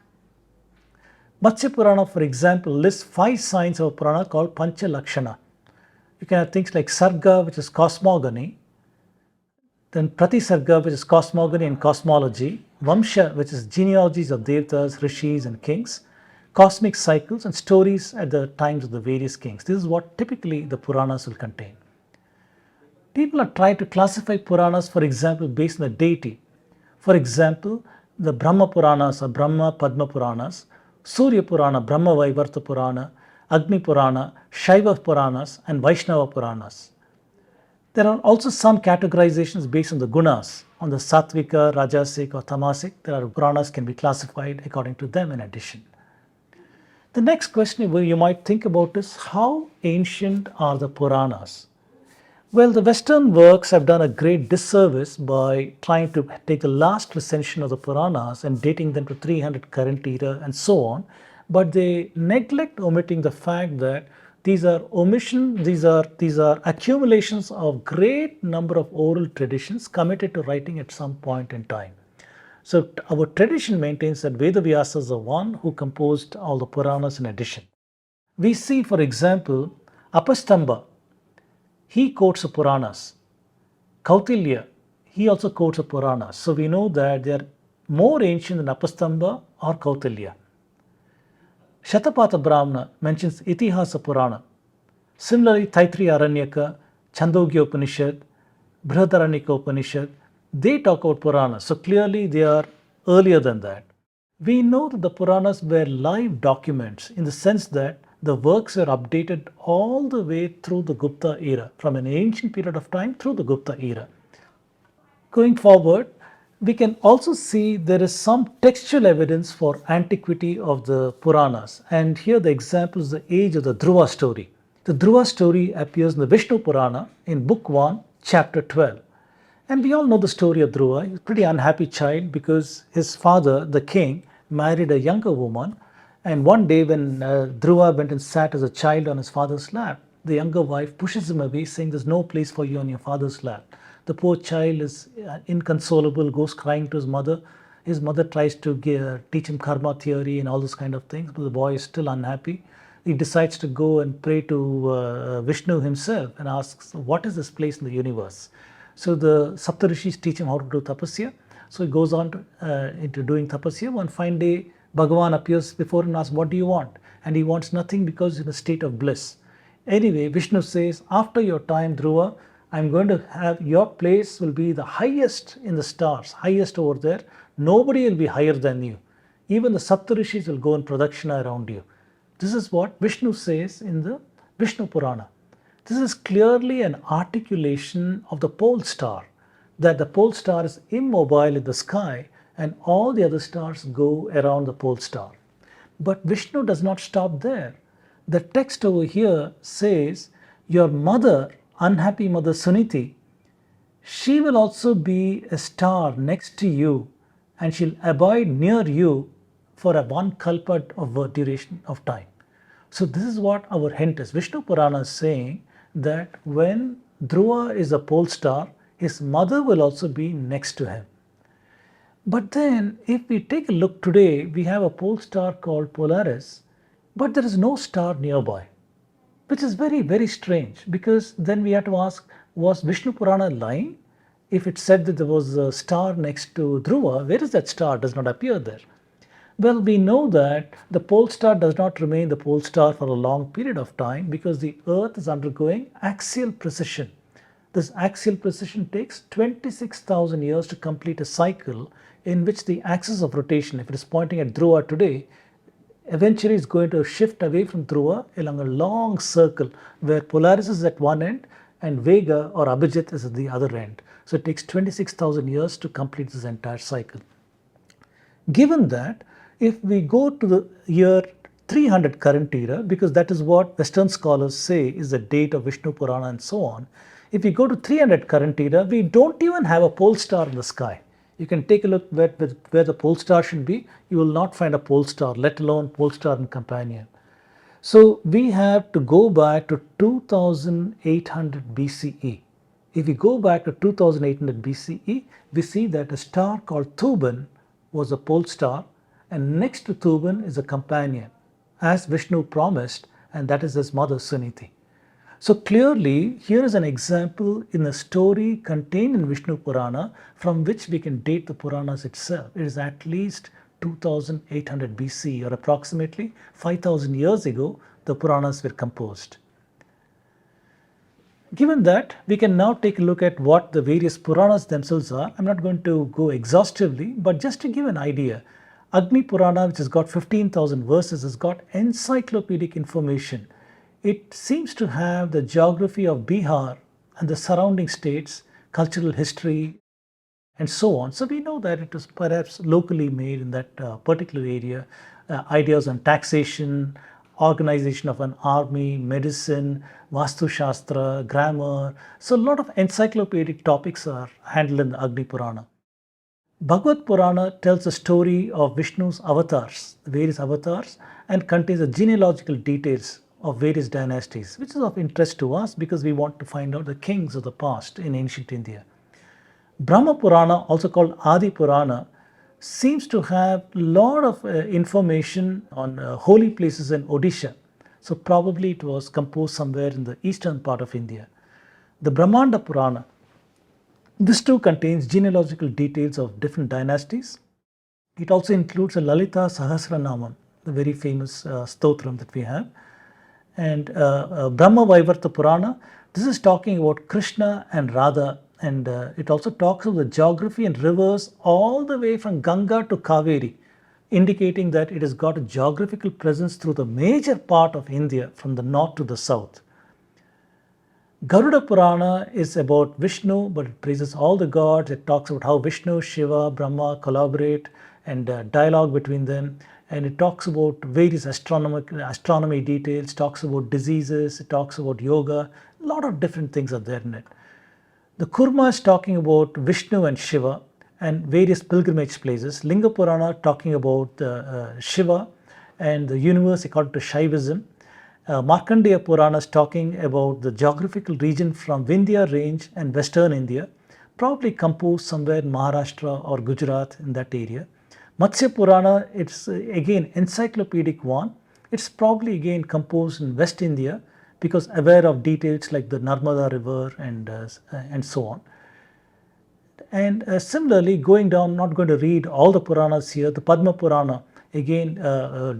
Matsya Purana, for example, lists 5 signs of a Purana called Pancha Lakshana. You can have things like Sarga, which is cosmogony, then Pratisarga, which is cosmogony and cosmology, Vamsha, which is genealogies of Devatas, Rishis, and kings, cosmic cycles, and stories at the times of the various kings. This is what typically the Puranas will contain. People are trying to classify Puranas, for example, based on the deity. For example, the Brahma Puranas or Brahma Padma Puranas, Surya Purana, Brahma Vaivarta Purana, Agni Purana, Shaiva Puranas, and Vaishnava Puranas. There are also some categorizations based on the gunas, on the Sattvika, Rajasic, or Tamasic. There are Puranas can be classified according to them in addition. The next question you might think about is how ancient are the Puranas? Well, the Western works have done a great disservice by trying to take the last recension of the Puranas and dating them to 300 current era and so on, but they neglect omitting the fact that these are accumulations of great number of oral traditions committed to writing at some point in time. So our tradition maintains that Vedavyasa is the one who composed all the Puranas in addition. We see, for example, Apastamba, he quotes the Puranas. Kautilya, he also quotes the Puranas. So we know that they are more ancient than Apastamba or Kautilya. Shatapatha Brahmana mentions Itihasa Purana. Similarly, Taittiriya Aranyaka, Chandogya Upanishad, Brihadaranyaka Upanishad, they talk about Puranas. So clearly they are earlier than that. We know that the Puranas were live documents in the sense that the works were updated all the way through the Gupta era, from an ancient period of time through the Gupta era. Going forward, we can also see there is some textual evidence for antiquity of the Puranas. And here the example is the age of the Dhruva story. The Dhruva story appears in the Vishnu Purana in Book 1, Chapter 12. And we all know the story of Dhruva. He's a pretty unhappy child because his father, the king, married a younger woman. And one day, when Dhruva went and sat as a child on his father's lap, the younger wife pushes him away, saying, "There's no place for you on your father's lap." The poor child is inconsolable, goes crying to his mother. His mother tries to teach him karma theory and all those kind of things, but the boy is still unhappy. He decides to go and pray to Vishnu himself and asks, "What is this place in the universe?" So the Saptarishis teach him how to do tapasya. So he goes on into doing tapasya. One fine day, Bhagavan appears before him and asks, "What do you want?" And he wants nothing because he's in a state of bliss. Anyway, Vishnu says, "After your time, Dhruva, I'm going to have your place will be the highest in the stars, highest over there. Nobody will be higher than you. Even the Saptarishis will go in pradakshina around you." This is what Vishnu says in the Vishnu Purana. This is clearly an articulation of the pole star, that the pole star is immobile in the sky and all the other stars go around the pole star. But Vishnu does not stop there. The text over here says, "Your mother, unhappy mother Suniti, she will also be a star next to you and she'll abide near you for a one kalpa of duration of time." So this is what our hint is. Vishnu Purana is saying that when Dhruva is a pole star, his mother will also be next to him. But then if we take a look today, we have a pole star called Polaris, but there is no star nearby, which is very, very strange, because then we have to ask, was Vishnu Purana lying? If it said that there was a star next to Dhruva, where is that star? It does not appear there. Well, we know that the pole star does not remain the pole star for a long period of time because the Earth is undergoing axial precession. This axial precession takes 26,000 years to complete a cycle in which the axis of rotation, if it is pointing at Dhruva today, eventually is going to shift away from Dhruva along a long circle where Polaris is at one end and Vega or Abhijit is at the other end. So it takes 26,000 years to complete this entire cycle. Given that, if we go to the year 300 current era, because that is what Western scholars say is the date of Vishnu Purana and so on, if we go to 300 current era, we don't even have a pole star in the sky. You can take a look where the pole star should be. You will not find a pole star, let alone pole star and companion. So we have to go back to 2800 BCE. If we go back to 2800 BCE, we see that a star called Thuban was a pole star, and next to Thuban is a companion, as Vishnu promised, and that is his mother Suniti. So clearly, here is an example in a story contained in Vishnu Purana from which we can date the Puranas itself. It is at least 2800 BC, or approximately 5000 years ago, the Puranas were composed. Given that, we can now take a look at what the various Puranas themselves are. I'm not going to go exhaustively, but just to give an idea, Agni Purana, which has got 15,000 verses, has got encyclopedic information. It seems to have the geography of Bihar and the surrounding states, cultural history, and so on. So we know that it was perhaps locally made in that particular area. Ideas on taxation, organization of an army, medicine, Vastu Shastra, grammar. So a lot of encyclopedic topics are handled in the Agni Purana. Bhagavad Purana tells the story of Vishnu's avatars, the various avatars, and contains the genealogical details of various dynasties, which is of interest to us because we want to find out the kings of the past in ancient India. Brahma Purana, also called Adi Purana, seems to have a lot of information on holy places in Odisha. So probably it was composed somewhere in the eastern part of India. The Brahmanda Purana, this too contains genealogical details of different dynasties. It also includes a Lalita Sahasranamam, the very famous stotram that we have. And Brahma Vaivarta Purana, this is talking about Krishna and Radha, and it also talks of the geography and rivers all the way from Ganga to Kaveri, indicating that it has got a geographical presence through the major part of India from the north to the south. Garuda Purana is about Vishnu, but it praises all the gods. It talks about how Vishnu, Shiva, Brahma collaborate and dialogue between them. And it talks about various astronomy details, talks about diseases, it talks about yoga. A lot of different things are there in it. The Kurma is talking about Vishnu and Shiva and various pilgrimage places. Linga Purana talking about Shiva and the universe according to Shaivism. Markandeya Purana is talking about the geographical region from Vindhya range and western India, probably composed somewhere in Maharashtra or Gujarat in that area. Matsya Purana, it's again encyclopedic one. It's probably again composed in West India because aware of details like the Narmada river and so on. And similarly, going down, not going to read all the Puranas here, the Padma Purana, again,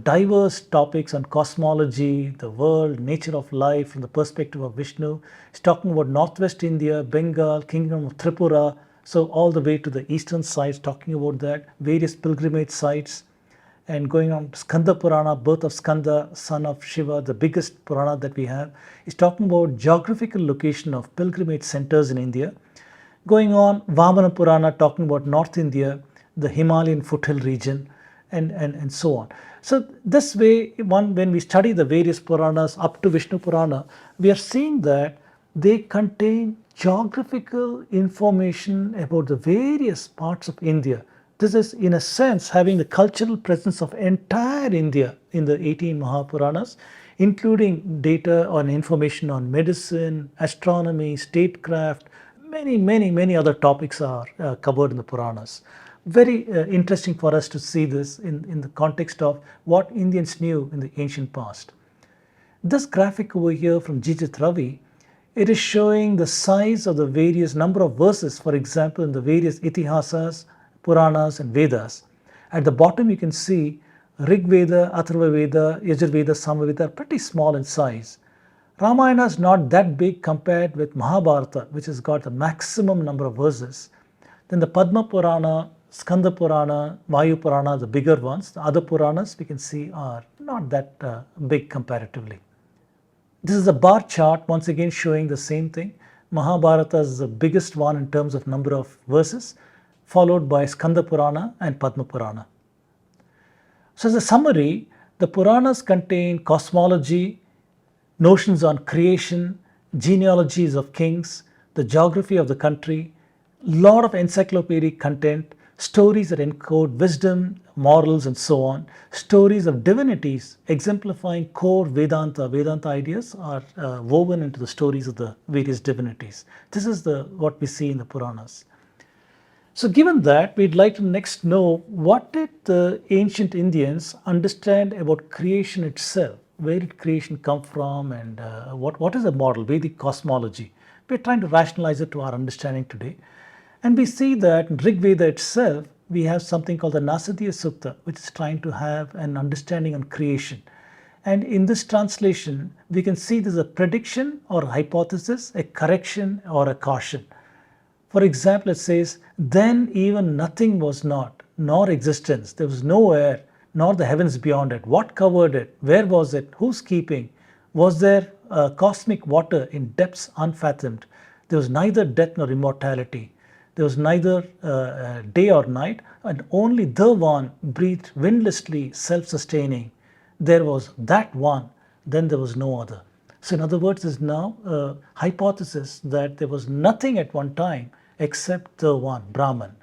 diverse topics on cosmology, the world, nature of life from the perspective of Vishnu. It's talking about Northwest India, Bengal, Kingdom of Tripura, so all the way to the eastern sides, talking about that, various pilgrimage sites. And going on, Skanda Purana, birth of Skanda, son of Shiva, the biggest Purana that we have, is talking about geographical location of pilgrimage centers in India. Going on, Vamana Purana talking about North India, the Himalayan foothill region, and so on. So this way, when we study the various Puranas up to Vishnu Purana, we are seeing that they contain geographical information about the various parts of India. This is, in a sense, having the cultural presence of entire India in the 18 Mahapuranas, including data on information on medicine, astronomy, statecraft, many other topics are covered in the Puranas. Very interesting for us to see this in the context of what Indians knew in the ancient past. This graphic over here from Jijit Ravi, it is showing the size of the various number of verses, for example, in the various Itihasas, Puranas and Vedas. At the bottom you can see Rig Veda, Atharva Veda, Yajur Veda, Samaveda are pretty small in size. Ramayana is not that big compared with Mahabharata, which has got the maximum number of verses. Then the Padma Purana, Skanda Purana, Vayu Purana, the bigger ones. The other Puranas we can see are not that big comparatively. This is a bar chart once again showing the same thing. Mahabharata is the biggest one in terms of number of verses, followed by Skanda Purana and Padma Purana. So as a summary, the Puranas contain cosmology, notions on creation, genealogies of kings, the geography of the country, lot of encyclopedic content, stories that encode wisdom, morals and so on, stories of divinities exemplifying core Vedanta ideas are woven into the stories of the various divinities. This is what we see in the Puranas. So given that, we'd like to next know what did the ancient Indians understand about creation itself? Where did creation come from and what is the model, Vedic cosmology? We're trying to rationalize it to our understanding today. And we see that in Rig Veda itself, we have something called the Nasadiya Sukta, which is trying to have an understanding on creation. And in this translation, we can see there's a prediction or a hypothesis, a correction or a caution. For example, it says, then even nothing was not, nor existence. There was no air, nor the heavens beyond it. What covered it? Where was it? Whose keeping? Was there cosmic water in depths unfathomed? There was neither death nor immortality. There was neither day or night, and only the one breathed windlessly, self-sustaining. There was that one, then there was no other. So in other words, there's now a hypothesis that there was nothing at one time except the one, Brahman.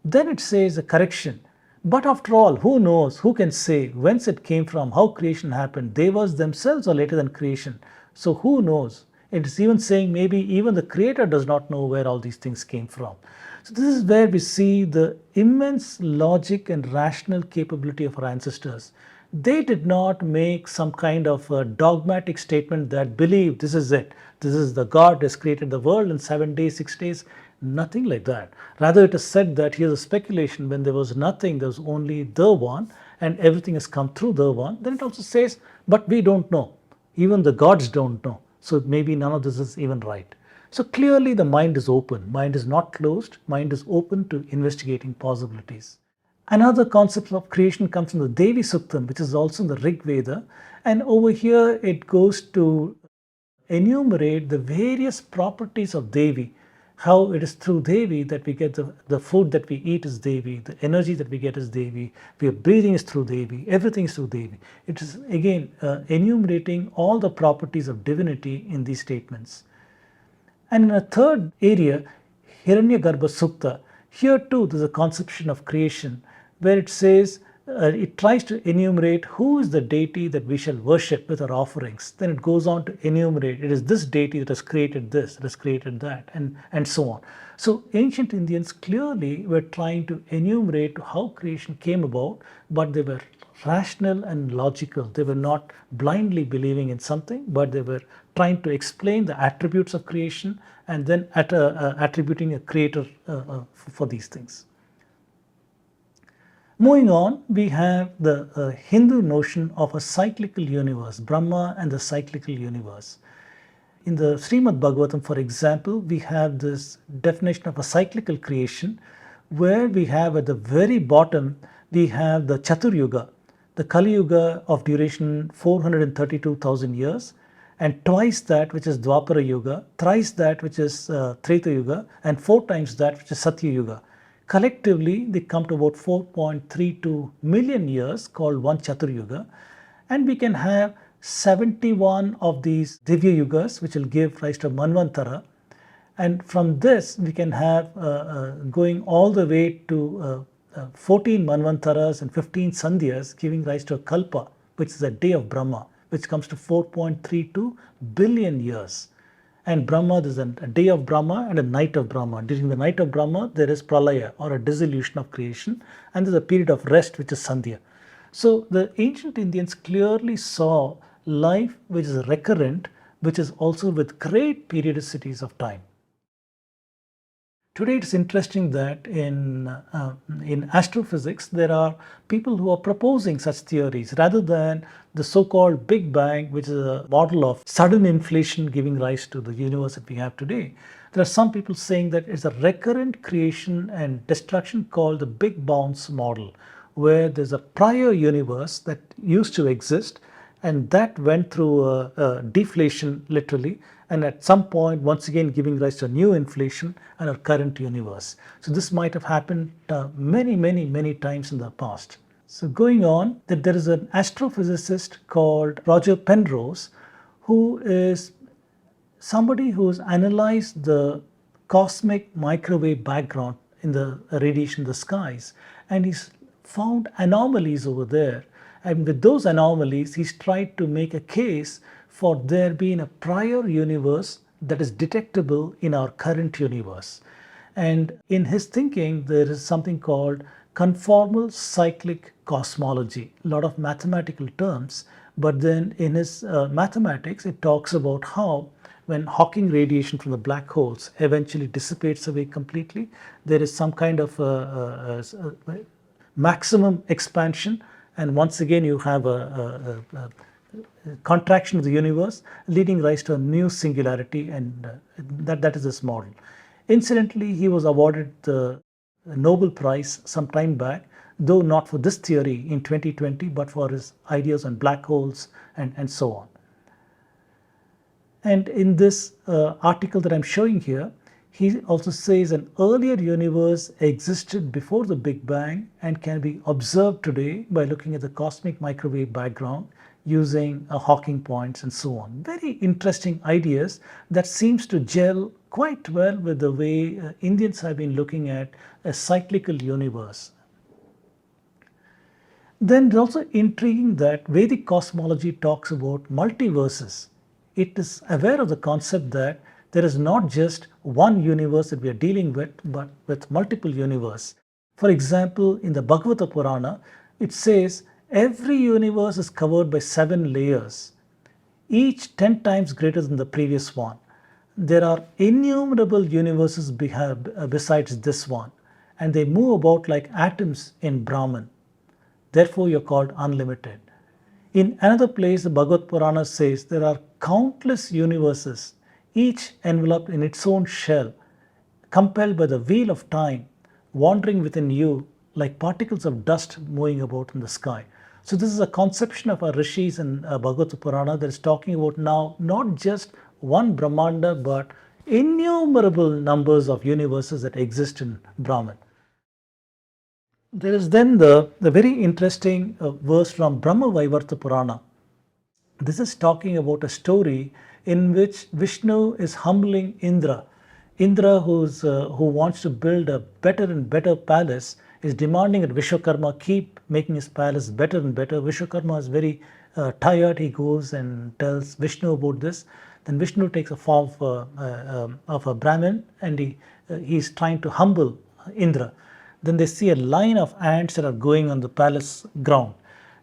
Then it says a correction. But after all, who knows, who can say whence it came from, how creation happened? Devas themselves are later than creation. So who knows? It's even saying maybe even the creator does not know where all these things came from. So this is where we see the immense logic and rational capability of our ancestors. They did not make some kind of a dogmatic statement that believe this is it. This is the God has created the world in 7 days, 6 days. Nothing like that. Rather it is said that here's a speculation when there was nothing, there was only the one and everything has come through the one. Then it also says, but we don't know. Even the gods don't know. So maybe none of this is even right. So clearly the mind is open. Mind is not closed. Mind is open to investigating possibilities. Another concept of creation comes from the Devi Suktam, which is also in the Rig Veda. And over here it goes to enumerate the various properties of Devi. How it is through Devi that we get the food that we eat is Devi, the energy that we get is Devi, we are breathing is through Devi, everything is through Devi. It is again enumerating all the properties of divinity in these statements. And in a third area, Hiranyagarbha Sukta, here too there's a conception of creation where it says, it tries to enumerate who is the deity that we shall worship with our offerings. Then it goes on to enumerate, it is this deity that has created this, that has created that, and so on. So ancient Indians clearly were trying to enumerate how creation came about, but they were rational and logical. They were not blindly believing in something, but they were trying to explain the attributes of creation and then attributing a creator for these things. Moving on, we have the Hindu notion of a cyclical universe, Brahma and the cyclical universe. In the Srimad Bhagavatam, for example, we have this definition of a cyclical creation where we have at the very bottom, we have the Chatur Yuga, the Kali Yuga of duration 432,000 years, and twice that which is Dwapara Yuga, thrice that which is Treta Yuga, and 4 times that which is Satya Yuga. Collectively, they come to about 4.32 million years called one Chatur Yuga, and we can have 71 of these Divya Yugas which will give rise to Manvantara, and from this we can have going all the way to 14 Manvantaras and 15 Sandhyas giving rise to a Kalpa, which is a day of Brahma, which comes to 4.32 billion years. And Brahma, there's a day of Brahma and a night of Brahma. During the night of Brahma, there is pralaya or a dissolution of creation, and there's a period of rest which is Sandhya. So the ancient Indians clearly saw life which is recurrent, which is also with great periodicities of time. Today it's interesting that in astrophysics there are people who are proposing such theories rather than the so-called Big Bang, which is a model of sudden inflation giving rise to the universe that we have today. There are some people saying that it's a recurrent creation and destruction called the Big Bounce model, where there's a prior universe that used to exist and that went through a deflation literally, and at some point once again giving rise to a new inflation and our current universe. So this might have happened many times in the past. So going on, that there is an astrophysicist called Roger Penrose who is somebody who's analyzed the cosmic microwave background in the radiation in the skies, and he's found anomalies over there. And with those anomalies, he's tried to make a case for there being a prior universe that is detectable in our current universe. And in his thinking, there is something called conformal cyclic cosmology, a lot of mathematical terms, but then in his mathematics, it talks about how when Hawking radiation from the black holes eventually dissipates away completely, there is some kind of maximum expansion, and once again you have a contraction of the universe leading rise to a new singularity, and that is this model. Incidentally, he was awarded the Nobel Prize some time back, though not for this theory in 2020, but for his ideas on black holes and so on. And in this article that I'm showing here, he also says an earlier universe existed before the Big Bang and can be observed today by looking at the cosmic microwave background using Hawking points and so on. Very interesting ideas that seems to gel quite well with the way Indians have been looking at a cyclical universe. Then it's also intriguing that Vedic cosmology talks about multiverses. It is aware of the concept that there is not just one universe that we are dealing with, but with multiple universes. For example, in the Bhagavata Purana, it says every universe is covered by 7 layers, each 10 times greater than the previous one. There are innumerable universes besides this one, and they move about like atoms in Brahman. Therefore, you're called unlimited. In another place, the Bhagavad Purana says there are countless universes, each enveloped in its own shell, compelled by the wheel of time, wandering within you like particles of dust moving about in the sky. So this is a conception of our rishis in Bhagavad Purana that is talking about now not just one Brahmanda, but innumerable numbers of universes that exist in Brahman. There is then the very interesting verse from Brahma Vaivarta Purana, This is talking about a story in which Vishnu is humbling Indra. Indra, who wants to build a better and better palace, is demanding that Vishwakarma keep making his palace better and better. Vishwakarma is very tired. He goes and tells Vishnu about this. Then Vishnu takes a form of a Brahmin, and he's trying to humble Indra. Then they see a line of ants that are going on the palace ground.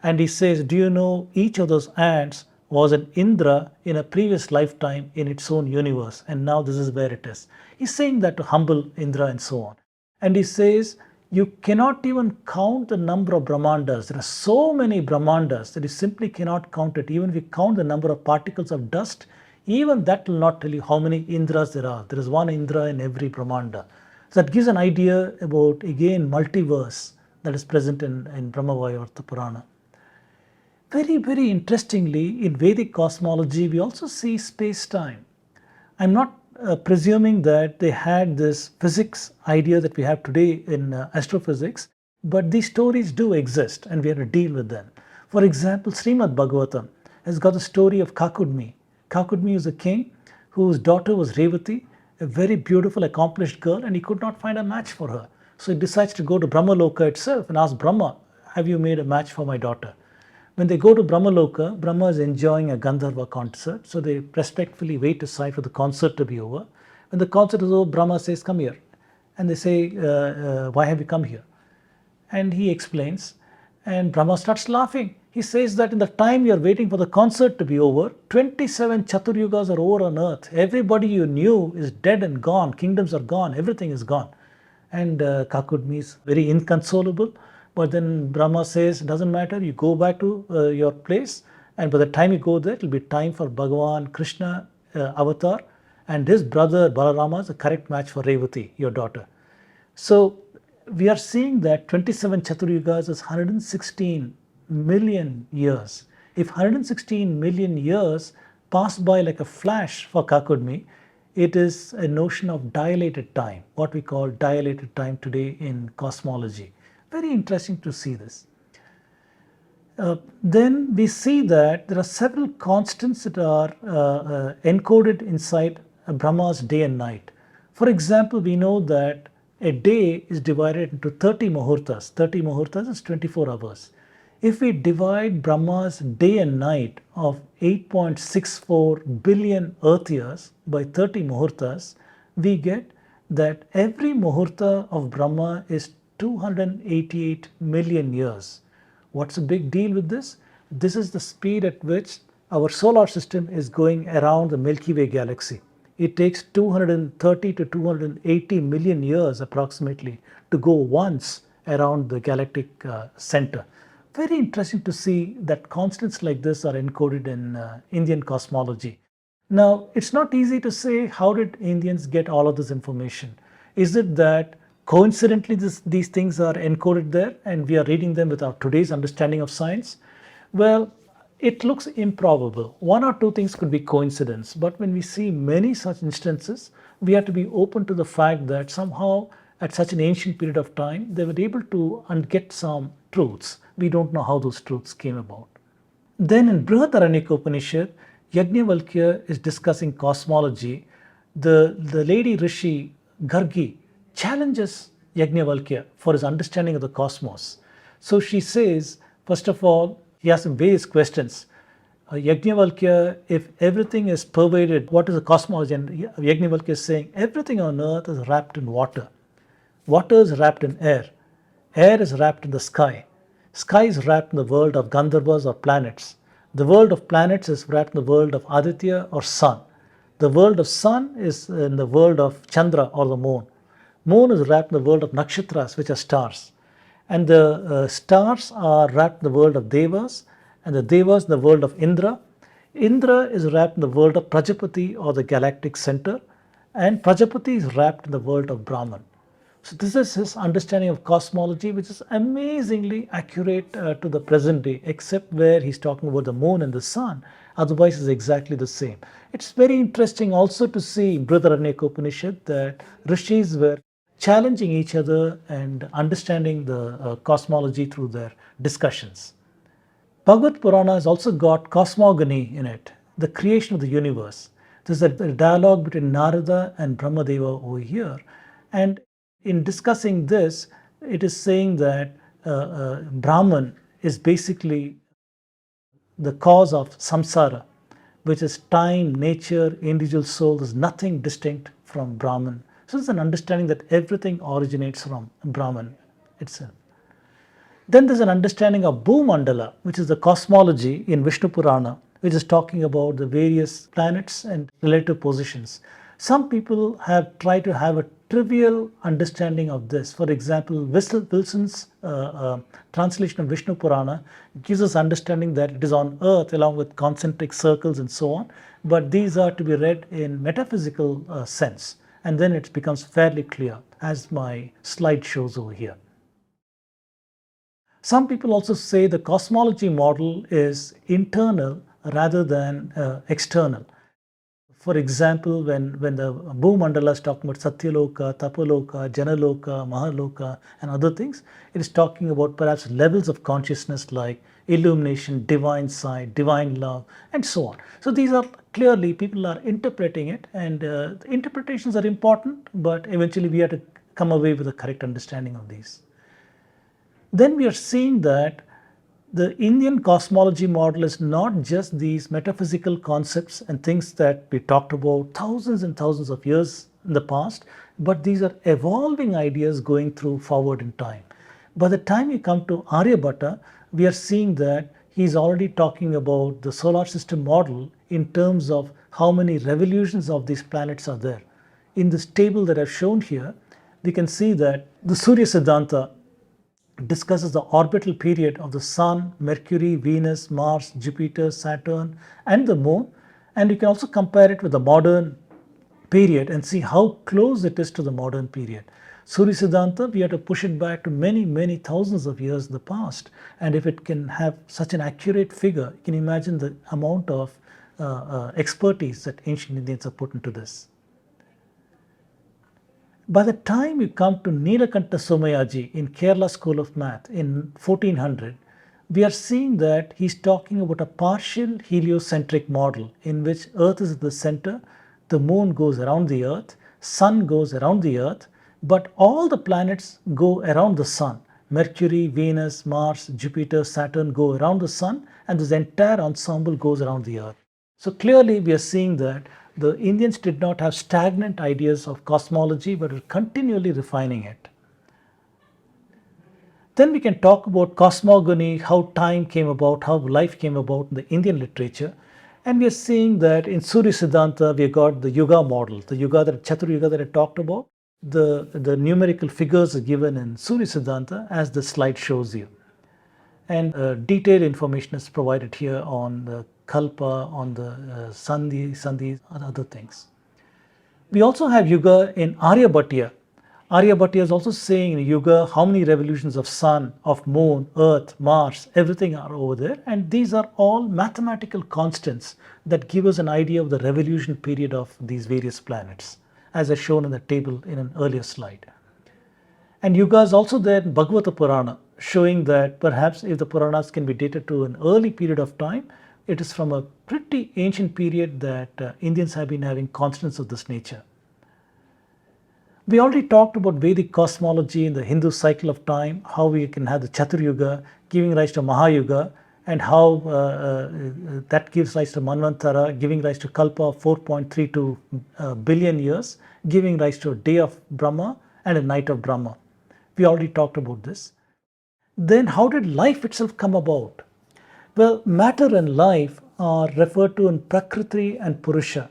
And he says, do you know each of those ants was an Indra in a previous lifetime in its own universe, and now this is where it is. He's saying that to humble Indra and so on. And he says, you cannot even count the number of Brahmandas. There are so many Brahmandas that you simply cannot count it. Even if you count the number of particles of dust, even that will not tell you how many Indras there are. There is one Indra in every Brahmanda. So that gives an idea about, again, multiverse that is present in Brahma-Vaivarta Purana. Very, very interestingly, in Vedic cosmology, we also see space-time. I'm not presuming that they had this physics idea that we have today in astrophysics, but these stories do exist and we have to deal with them. For example, Srimad Bhagavatam has got the story of Kakudmi. Kakudmi is a king whose daughter was Revati, a very beautiful, accomplished girl, and he could not find a match for her. So he decides to go to Brahmaloka itself and ask Brahma, have you made a match for my daughter? When they go to Brahmaloka, Brahma is enjoying a Gandharva concert, so they respectfully wait aside for the concert to be over. When the concert is over, Brahma says, come here. And they say, why have you come here? And he explains, and Brahma starts laughing. He says that in the time you are waiting for the concert to be over, 27 Chaturyugas are over on earth. Everybody you knew is dead and gone. Kingdoms are gone. Everything is gone. And Kakudmi is very inconsolable. But then Brahma says, it doesn't matter, you go back to your place, and by the time you go there, it will be time for Bhagavan Krishna avatar, and his brother Balarama is a correct match for Revati, your daughter. So we are seeing that 27 Chaturyugas is 116 million years. If 116 million years pass by like a flash for Kakudmi, it is a notion of dilated time, what we call dilated time today in cosmology. Very interesting to see this. Then we see that there are several constants that are encoded inside Brahma's day and night. For example, we know that a day is divided into 30 muhurtas. 30 muhurtas is 24 hours. If we divide Brahma's day and night of 8.64 billion earth years by 30 muhurtas, we get that every muhurta of Brahma is 288 million years. What's the big deal with this? This is the speed at which our solar system is going around the Milky Way galaxy. It takes 230 to 280 million years approximately to go once around the galactic center. Very interesting to see that constants like this are encoded in Indian cosmology. Now, it's not easy to say how did Indians get all of this information. Is it that coincidentally these things are encoded there and we are reading them with our today's understanding of science? Well, it looks improbable. One or two things could be coincidence, but when we see many such instances, we have to be open to the fact that somehow at such an ancient period of time, they were able to get some truths. We don't know how those truths came about. Then in Brihadaranyaka Upanishad, Yajnavalkya is discussing cosmology. The lady Rishi Gargi challenges Yajnavalkya for his understanding of the cosmos. So she says, first of all, he asks him various questions. Yajnavalkya, if everything is pervaded, what is the cosmology? And Yajnavalkya is saying, everything on earth is wrapped in water. Water is wrapped in air. Air is wrapped in the sky. Sky is wrapped in the world of Gandharvas or planets. The world of planets is wrapped in the world of Aditya or sun. The world of sun is in the world of Chandra or the moon. Moon is wrapped in the world of nakshatras, which are stars. And the stars are wrapped in the world of devas, and the devas in the world of Indra. Indra is wrapped in the world of Prajapati or the galactic center, and Prajapati is wrapped in the world of Brahman. So this is his understanding of cosmology, which is amazingly accurate to the present day, except where he's talking about the moon and the sun. Otherwise, it's exactly the same. It's very interesting also to see in Brihadaranyaka Upanishad that rishis were challenging each other and understanding the cosmology through their discussions. Bhagavad Purana has also got cosmogony in it, the creation of the universe. There's a dialogue between Narada and Brahmadeva over here. And in discussing this, it is saying that Brahman is basically the cause of samsara, which is time, nature, individual soul. There's nothing distinct from Brahman. So there's an understanding that everything originates from Brahman itself. Then there's an understanding of Bhumandala, which is the cosmology in Vishnu Purana, which is talking about the various planets and relative positions. Some people have tried to have a trivial understanding of this. For example, Wilson's translation of Vishnu Purana gives us understanding that it is on Earth along with concentric circles and so on, but these are to be read in metaphysical sense, and then it becomes fairly clear, as my slide shows over here. Some people also say the cosmology model is internal rather than external. For example, when the Bhumandala is talking about Satyaloka, Tapaloka, Janaloka, Mahaloka, and other things, it is talking about perhaps levels of consciousness like illumination, divine sight, divine love, and so on. So these are clearly, people are interpreting it, and the interpretations are important, but eventually we have to come away with a correct understanding of these. Then we are seeing that the Indian cosmology model is not just these metaphysical concepts and things that we talked about thousands and thousands of years in the past, but these are evolving ideas going through forward in time. By the time you come to Aryabhatta, we are seeing that he's already talking about the solar system model in terms of how many revolutions of these planets are there. In this table that I've shown here, we can see that the Surya Siddhanta discusses the orbital period of the Sun, Mercury, Venus, Mars, Jupiter, Saturn, and the Moon. And you can also compare it with the modern period and see how close it is to the modern period. Surya Siddhanta, we have to push it back to many, many thousands of years in the past. And if it can have such an accurate figure, you can imagine the amount of expertise that ancient Indians have put into this. By the time you come to Nilakanta Somayaji in Kerala School of Math in 1400, we are seeing that he's talking about a partial heliocentric model in which Earth is at the center, the Moon goes around the Earth, Sun goes around the Earth, but all the planets go around the Sun. Mercury, Venus, Mars, Jupiter, Saturn go around the Sun, and this entire ensemble goes around the Earth. So clearly we are seeing that the Indians did not have stagnant ideas of cosmology, but were continually refining it. Then we can talk about cosmogony, how time came about, how life came about in the Indian literature. And we are seeing that in Surya Siddhanta, we got the Yuga model, the Yuga, the Chatur Yuga that I talked about. The numerical figures are given in Surya Siddhanta as the slide shows you. And detailed information is provided here on the Kalpa, on the Sandhi, and other things. We also have Yuga in Aryabhatta. Aryabhatta is also saying in Yuga how many revolutions of Sun, of Moon, Earth, Mars, everything are over there. And these are all mathematical constants that give us an idea of the revolution period of these various planets, as is shown in the table in an earlier slide. And Yuga is also there in Bhagavata Purana, showing that perhaps if the Puranas can be dated to an early period of time, it is from a pretty ancient period that Indians have been having constants of this nature. We already talked about Vedic cosmology in the Hindu cycle of time, how we can have the Chatur Yuga giving rise to Mahayuga, and how that gives rise to Manvantara, giving rise to Kalpa of 4.32 billion years, giving rise to a day of Brahma and a night of Brahma. We already talked about this. Then how did life itself come about? Well, matter and life are referred to in Prakriti and Purusha.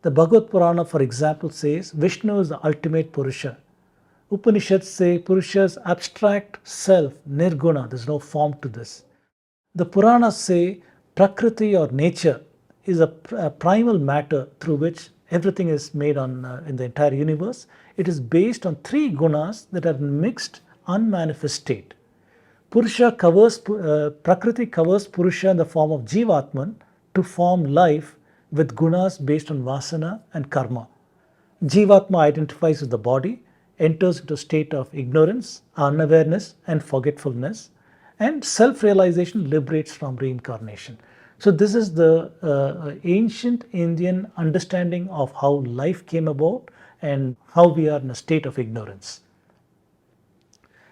The Bhagavad Purana, for example, says Vishnu is the ultimate Purusha. Upanishads say Purusha is abstract self, nirguna, there's no form to this. The Puranas say Prakriti or nature is a primal matter through which everything is made on in the entire universe. It is based on three gunas that are mixed, unmanifest state. Purusha covers, Prakriti covers Purusha in the form of Jivatman to form life with gunas based on Vasana and Karma. Jivatma identifies with the body, enters into a state of ignorance, unawareness and forgetfulness. and self-realization liberates from reincarnation. So this is the ancient Indian understanding of how life came about and how we are in a state of ignorance.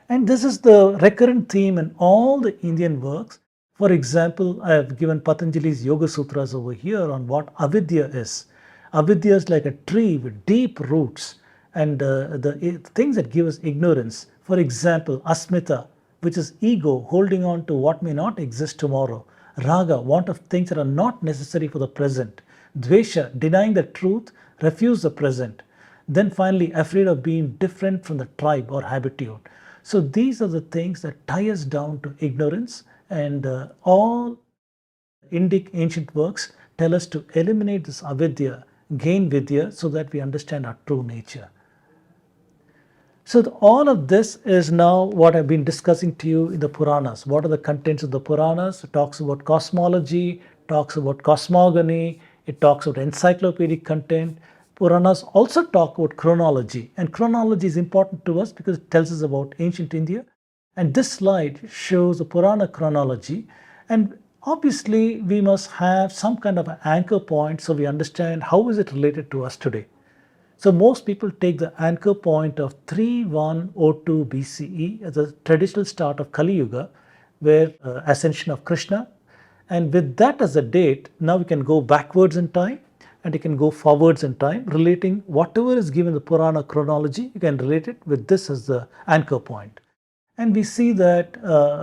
And this is the recurrent theme in all the Indian works. For example, I have given Patanjali's Yoga Sutras over here on what avidya is. Avidya is like a tree with deep roots and the things that give us ignorance. For example, asmita, which is ego, holding on to what may not exist tomorrow. Raga, want of things that are not necessary for the present. Dvesha, denying the truth, refuse the present. Then finally, afraid of being different from the tribe or habitude. So these are the things that tie us down to ignorance, and all Indic ancient works tell us to eliminate this avidya, gain vidya, so that we understand our true nature. So all of this is now what I've been discussing to you in the Puranas. What are the contents of the Puranas? It talks about cosmology, talks about cosmogony, it talks about encyclopedic content. Puranas also talk about chronology, and chronology is important to us because it tells us about ancient India. And this slide shows the Purana chronology, and obviously we must have some kind of an anchor point so we understand how is it related to us today. So most people take the anchor point of 3102 BCE as a traditional start of Kali Yuga, where ascension of Krishna, and with that as a date, now we can go backwards in time and you can go forwards in time, relating whatever is given in the Purana chronology, you can relate it with this as the anchor point. And we see that,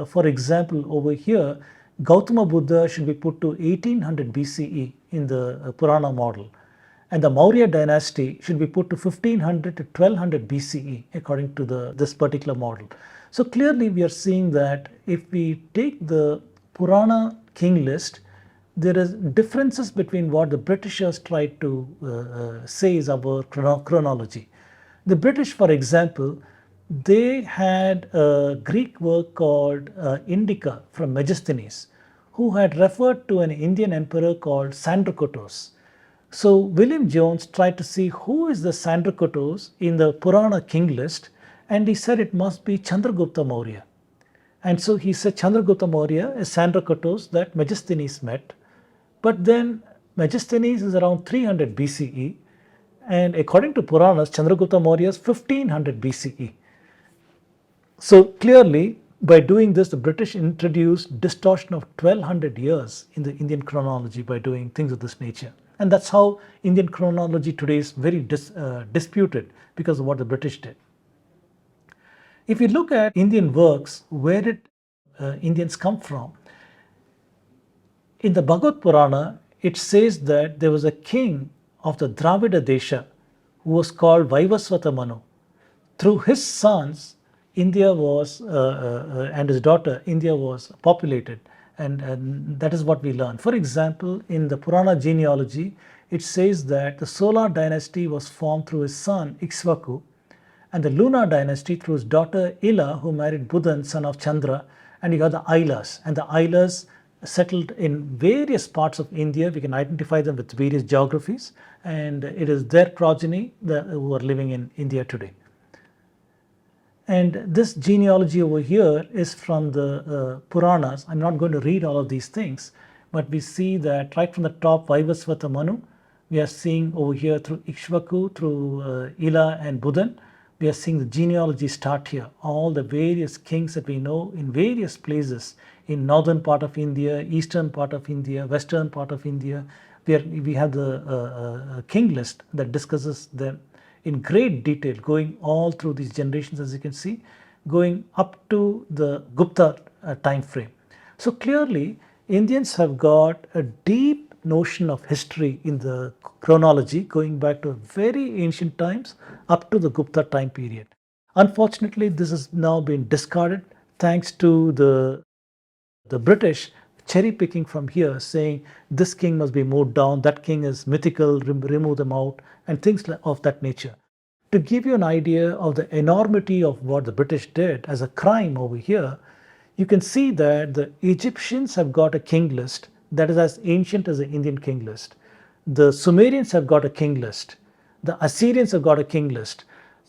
for example, over here, Gautama Buddha should be put to 1800 BCE in the Purana model. And the Maurya dynasty should be put to 1500 to 1200 BCE according to this particular model. So clearly we are seeing that if we take the Purana king list, there is differences between what the Britishers tried to say is our chronology. The British, for example, they had a Greek work called Indica from Megasthenes, who had referred to an Indian emperor called Sandrokotos. So William Jones tried to see who is the Sandrokotos in the Purana king list, and he said it must be Chandragupta Maurya. And so he said Chandragupta Maurya is Sandrokotos that Megasthenes met. But then Megasthenes is around 300 BCE, and according to Puranas, Chandragupta Maurya is 1500 BCE. So clearly, by doing this, the British introduced distortion of 1200 years in the Indian chronology by doing things of this nature. And that's how Indian chronology today is very disputed because of what the British did. If you look at Indian works, where did Indians come from? In the Bhagavad Purana, it says that there was a king of the Dravida Desha who was called Vaivasvata Manu. Through his sons, India was, and his daughter, India was populated. And that is what we learn. For example, in the Purana genealogy, it says that the Solar dynasty was formed through his son Ikshvaku, and the Lunar dynasty through his daughter Ila, who married Buddhan, son of Chandra, and you got the Ailas. And the Ailas settled in various parts of India. We can identify them with various geographies, and it is their progeny who are living in India today. And this genealogy over here is from the Puranas. I'm not going to read all of these things, but we see that right from the top, Vaivasvata Manu, we are seeing over here through Ikshvaku, through Ila and Buddhan, we are seeing the genealogy start here. All the various kings that we know in various places in northern part of India, eastern part of India, western part of India, we have the king list that discusses them in great detail, going all through these generations, as you can see, going up to the Gupta time frame. So clearly, Indians have got a deep notion of history in the chronology, going back to very ancient times up to the Gupta time period. Unfortunately, this has now been discarded thanks to the British cherry picking from here, saying this king must be moved down, that king is mythical, remove them out, and things of that nature. To give you an idea of the enormity of what the British did as a crime over here, you can see that the Egyptians have got a king list that is as ancient as the Indian king list. The Sumerians have got a king list. The Assyrians have got a king list.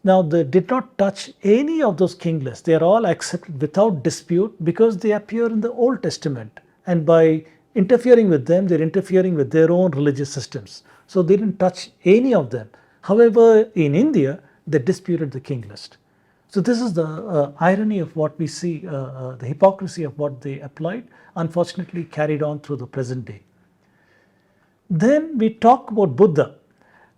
Now, they did not touch any of those king lists. They are all accepted without dispute because they appear in the Old Testament. And by interfering with them, they're interfering with their own religious systems. So they didn't touch any of them. However, in India, they disputed the king list. So this is the irony of what we see, the hypocrisy of what they applied, unfortunately carried on through the present day. Then we talk about Buddha.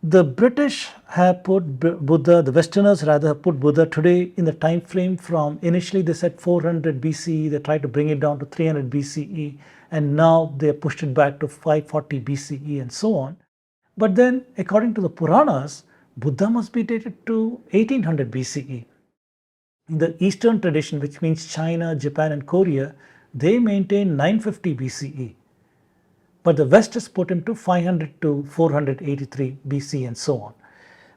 The British have put Buddha, the Westerners rather have put Buddha today in the time frame from initially they said 400 BCE, they tried to bring it down to 300 BCE, and now they have pushed it back to 540 BCE and so on. But then, according to the Puranas, Buddha must be dated to 1800 BCE. In the Eastern tradition, which means China, Japan, and Korea, they maintain 950 BCE. But the West has put him to 500 to 483 BC and so on.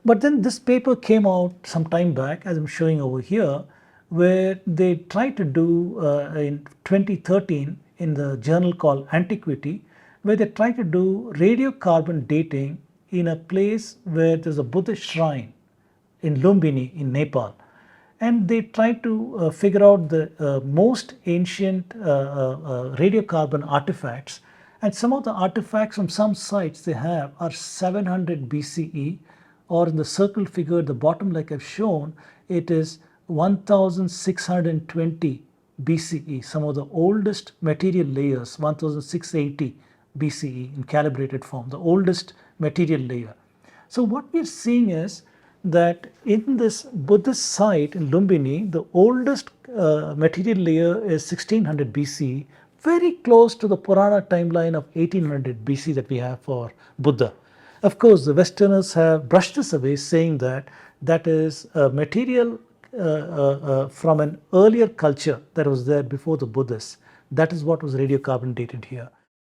But then this paper came out some time back, as I'm showing over here, where they tried to do in 2013 in the journal called Antiquity, where they tried to do radiocarbon dating in a place where there's a Buddhist shrine in Lumbini in Nepal. And they tried to figure out the most ancient radiocarbon artifacts. And some of the artifacts from some sites they have are 700 BCE, or in the circle figure at the bottom, like I've shown, it is 1620 BCE. Some of the oldest material layers, 1680 BCE in calibrated form, the oldest material layer. So what we're seeing is that in this Buddhist site in Lumbini, the oldest material layer is 1600 BC, very close to the Purana timeline of 1800 BC that we have for Buddha. Of course, the Westerners have brushed this away, saying that that is a material from an earlier culture that was there before the Buddhists. That is what was radiocarbon dated here.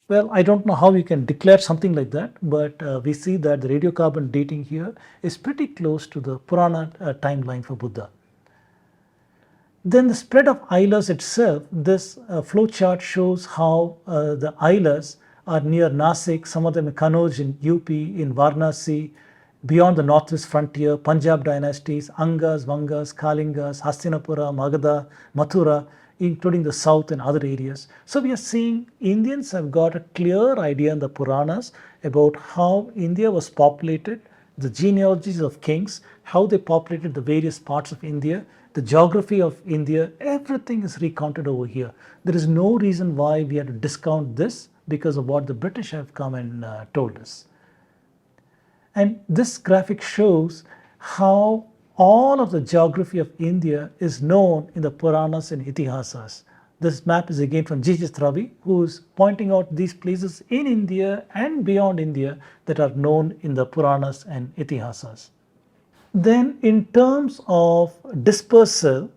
Well, I don't know how you can declare something like that, but we see that the radiocarbon dating here is pretty close to the Purana timeline for Buddha. Then the spread of islas itself, this flow chart shows how the islas are near Nasik, some of them in Converge in UP, in Varanasi, beyond the northwest frontier, Punjab dynasties, Angas, Vangas, Kalingas, Hastinapura, Magadha, Mathura, including the south and other areas. So we are seeing Indians have got a clear idea in the Puranas about how India was populated, the genealogies of kings, how they populated the various parts of India, the geography of India, everything is recounted over here. There is no reason why we have to discount this because of what the British have come and told us. And this graphic shows how all of the geography of India is known in the Puranas and Itihasas. This map is again from G.J. Ravi, who is pointing out these places in India and beyond India that are known in the Puranas and Itihasas. Then in terms of dispersal,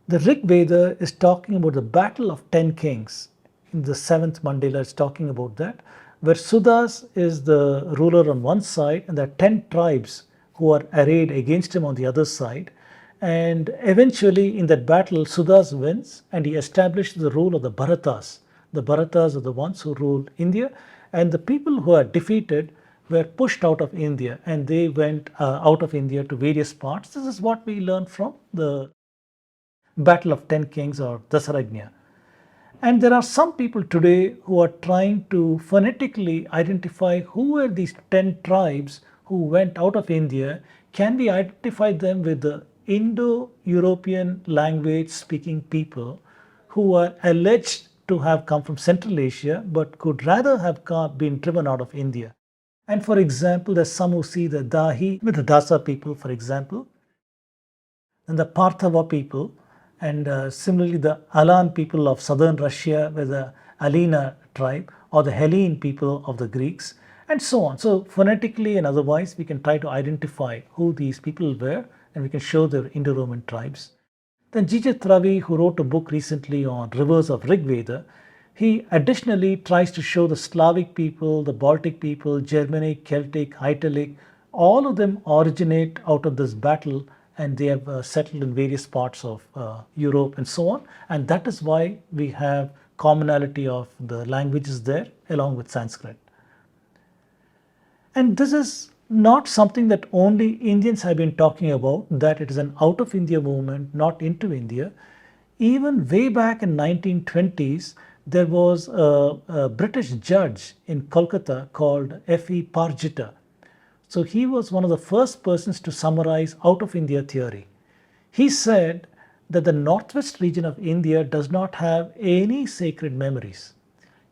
the Rig Veda is talking about the battle of 10 kings. In the 7th mandala is talking about that, where Sudas is the ruler on one side and there are 10 tribes who are arrayed against him on the other side. And eventually in that battle, Sudas wins and he established the rule of the Bharatas. The Bharatas are the ones who rule India, and the people who are defeated were pushed out of India and they went out of India to various parts. This is what we learn from the Battle of 10 Kings or Dasaragnya. And there are some people today who are trying to phonetically identify who were these 10 tribes who went out of India. Can we identify them with the Indo-European language speaking people who are alleged to have come from Central Asia but could rather have been driven out of India? And for example, there's some who see the Dahi with the Dasa people, for example, and the Parthava people, and similarly the Alan people of southern Russia with the Alina tribe, or the Hellene people of the Greeks, and so on. So phonetically and otherwise, we can try to identify who these people were, and we can show their Indo-Roman tribes. Then G.J. Ravi, who wrote a book recently on rivers of Rig Veda, he additionally tries to show the Slavic people, the Baltic people, Germanic, Celtic, Italic, all of them originate out of this battle, and they have settled in various parts of Europe and so on. And that is why we have commonality of the languages there along with Sanskrit. And this is not something that only Indians have been talking about, that it is an out of India movement, not into India. Even way back in 1920s, there was a British judge in Kolkata called F.E. Parjita. So he was one of the first persons to summarize out of India theory. He said that the northwest region of India does not have any sacred memories.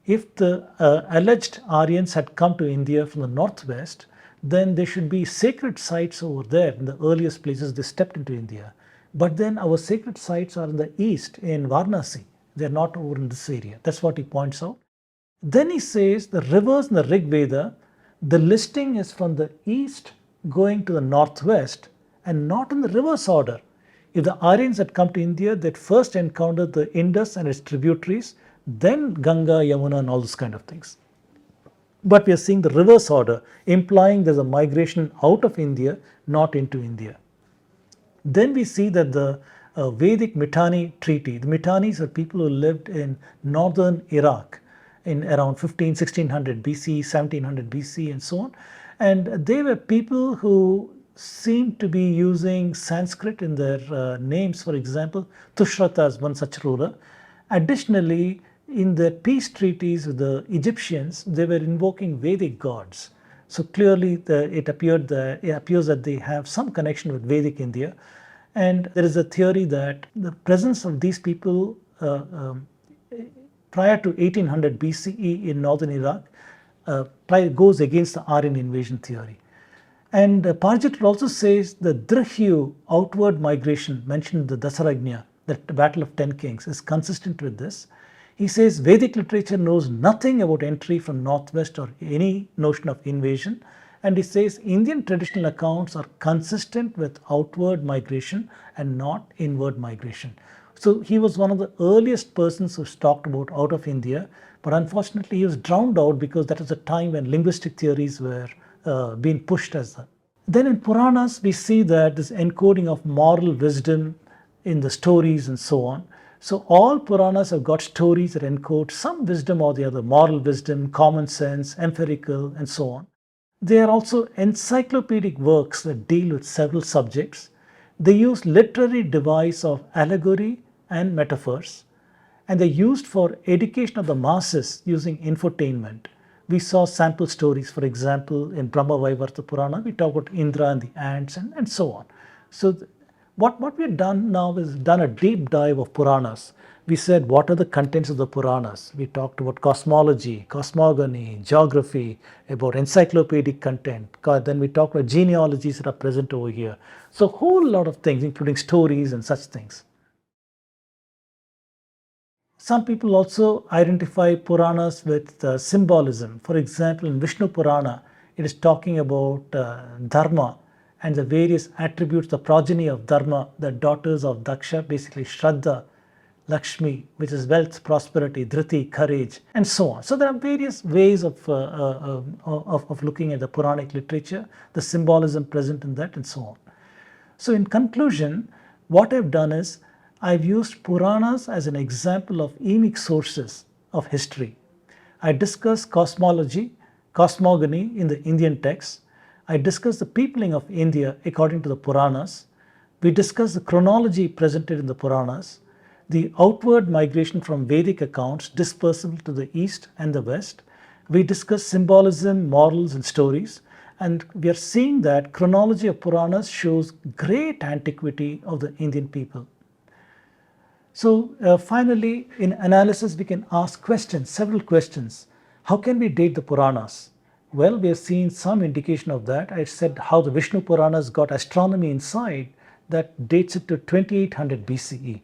If the alleged Aryans had come to India from the northwest, then there should be sacred sites over there in the earliest places they stepped into India. But then our sacred sites are in the east, in Varanasi. They're not over in this area. That's what he points out. Then he says the rivers in the Rig Veda, the listing is from the east going to the northwest and not in the reverse order. If the Aryans had come to India, they'd first encountered the Indus and its tributaries, then Ganga, Yamuna, and all those kind of things. But we are seeing the reverse order, implying there's a migration out of India, not into India. Then we see that the Vedic Mitanni treaty, the Mitannis are people who lived in northern Iraq in around 1600 BC, 1700 BC, and so on. And they were people who seemed to be using Sanskrit in their names. For example, Tushrata is one such ruler. Additionally, in their peace treaties with the Egyptians, they were invoking Vedic gods. So clearly it appears that they have some connection with Vedic India. And there is a theory that the presence of these people prior to 1800 BCE in northern Iraq goes against the Aryan invasion theory. And Parjit also says the Drihyu outward migration mentioned in the Dasaragnya, the Battle of 10 Kings, is consistent with this. He says Vedic literature knows nothing about entry from northwest or any notion of invasion. And he says Indian traditional accounts are consistent with outward migration and not inward migration. So he was one of the earliest persons who talked about out of India, but unfortunately he was drowned out because that was a time when linguistic theories were being pushed as that. Then in Puranas we see that this encoding of moral wisdom in the stories and so on. So all Puranas have got stories that encode some wisdom or the other, moral wisdom, common sense, empirical, and so on. They are also encyclopedic works that deal with several subjects. They use literary device of allegory and metaphors, and they're used for education of the masses using infotainment. We saw sample stories, for example, in Brahma Vaivarta Purana, we talk about Indra and the ants and so on. So what we've done now is done a deep dive of Puranas. We said, what are the contents of the Puranas? We talked about cosmology, cosmogony, geography, about encyclopedic content. Then we talked about genealogies that are present over here. So a whole lot of things, including stories and such things. Some people also identify Puranas with symbolism. For example, in Vishnu Purana, it is talking about Dharma and the various attributes, the progeny of Dharma, the daughters of Daksha, basically Shraddha, Lakshmi, which is wealth, prosperity, Dhriti, courage, and so on. So there are various ways of looking at the Puranic literature, the symbolism present in that, and so on. So in conclusion, what I've done is I've used Puranas as an example of emic sources of history. I discuss cosmology, cosmogony in the Indian texts. I discuss the peopling of India according to the Puranas. We discuss the chronology presented in the Puranas, the outward migration from Vedic accounts dispersal to the east and the west. We discuss symbolism, morals, and stories. And we are seeing that chronology of Puranas shows great antiquity of the Indian people. So finally, in analysis, we can ask questions, several questions. How can we date the Puranas? Well, we have seen some indication of that. I said how the Vishnu Puranas got astronomy inside, that dates it to 2800 BCE.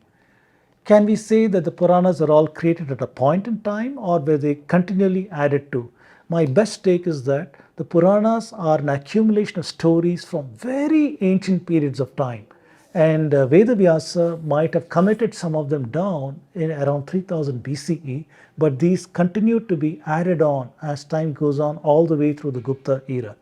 Can we say that the Puranas are all created at a point in time, or were they continually added to? My best take is that the Puranas are an accumulation of stories from very ancient periods of time. And Vedavyasa might have committed some of them down in around 3000 BCE, but these continued to be added on as time goes on all the way through the Gupta era.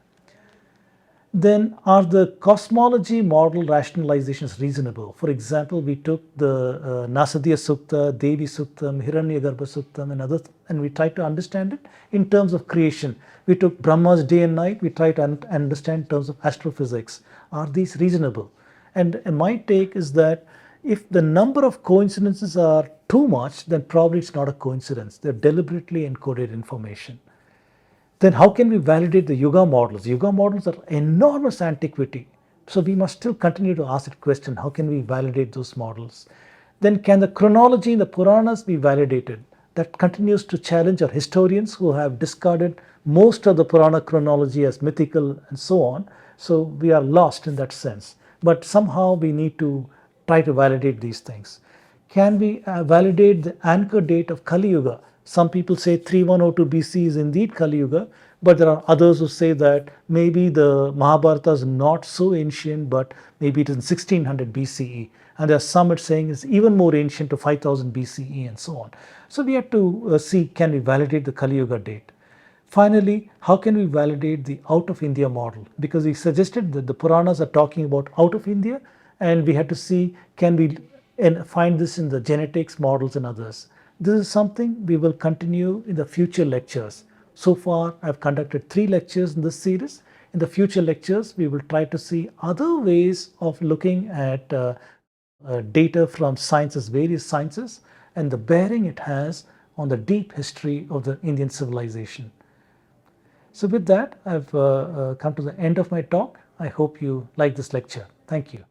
then are the cosmology model rationalizations reasonable? For example, we took the Nasadiya Sukta, Devi Suktam, Hiranyagarbha Suktam and others, and we tried to understand it in terms of creation. We took Brahma's day and night, we tried to understand in terms of astrophysics. Are these reasonable? And my take is that if the number of coincidences are too much, then probably it's not a coincidence. They're deliberately encoded information. Then how can we validate the Yuga models? Yuga models are enormous antiquity. So we must still continue to ask that question, how can we validate those models? Then can the chronology in the Puranas be validated? That continues to challenge our historians who have discarded most of the Purana chronology as mythical and so on. So we are lost in that sense. But somehow we need to try to validate these things. Can we validate the anchor date of Kali Yuga? Some people say 3102 BC is indeed Kali Yuga, but there are others who say that maybe the Mahabharata is not so ancient, but maybe it is in 1600 BCE. And there are some that saying it's even more ancient to 5000 BCE and so on. So we have to see, can we validate the Kali Yuga date? Finally, how can we validate the out of India model? Because we suggested that the Puranas are talking about out of India, and we had to see, can we find this in the genetics models and others. This is something we will continue in the future lectures. So far, I've conducted 3 lectures in this series. In the future lectures, we will try to see other ways of looking at data from sciences, various sciences, and the bearing it has on the deep history of the Indian civilization. So with that, I've come to the end of my talk. I hope you like this lecture. Thank you.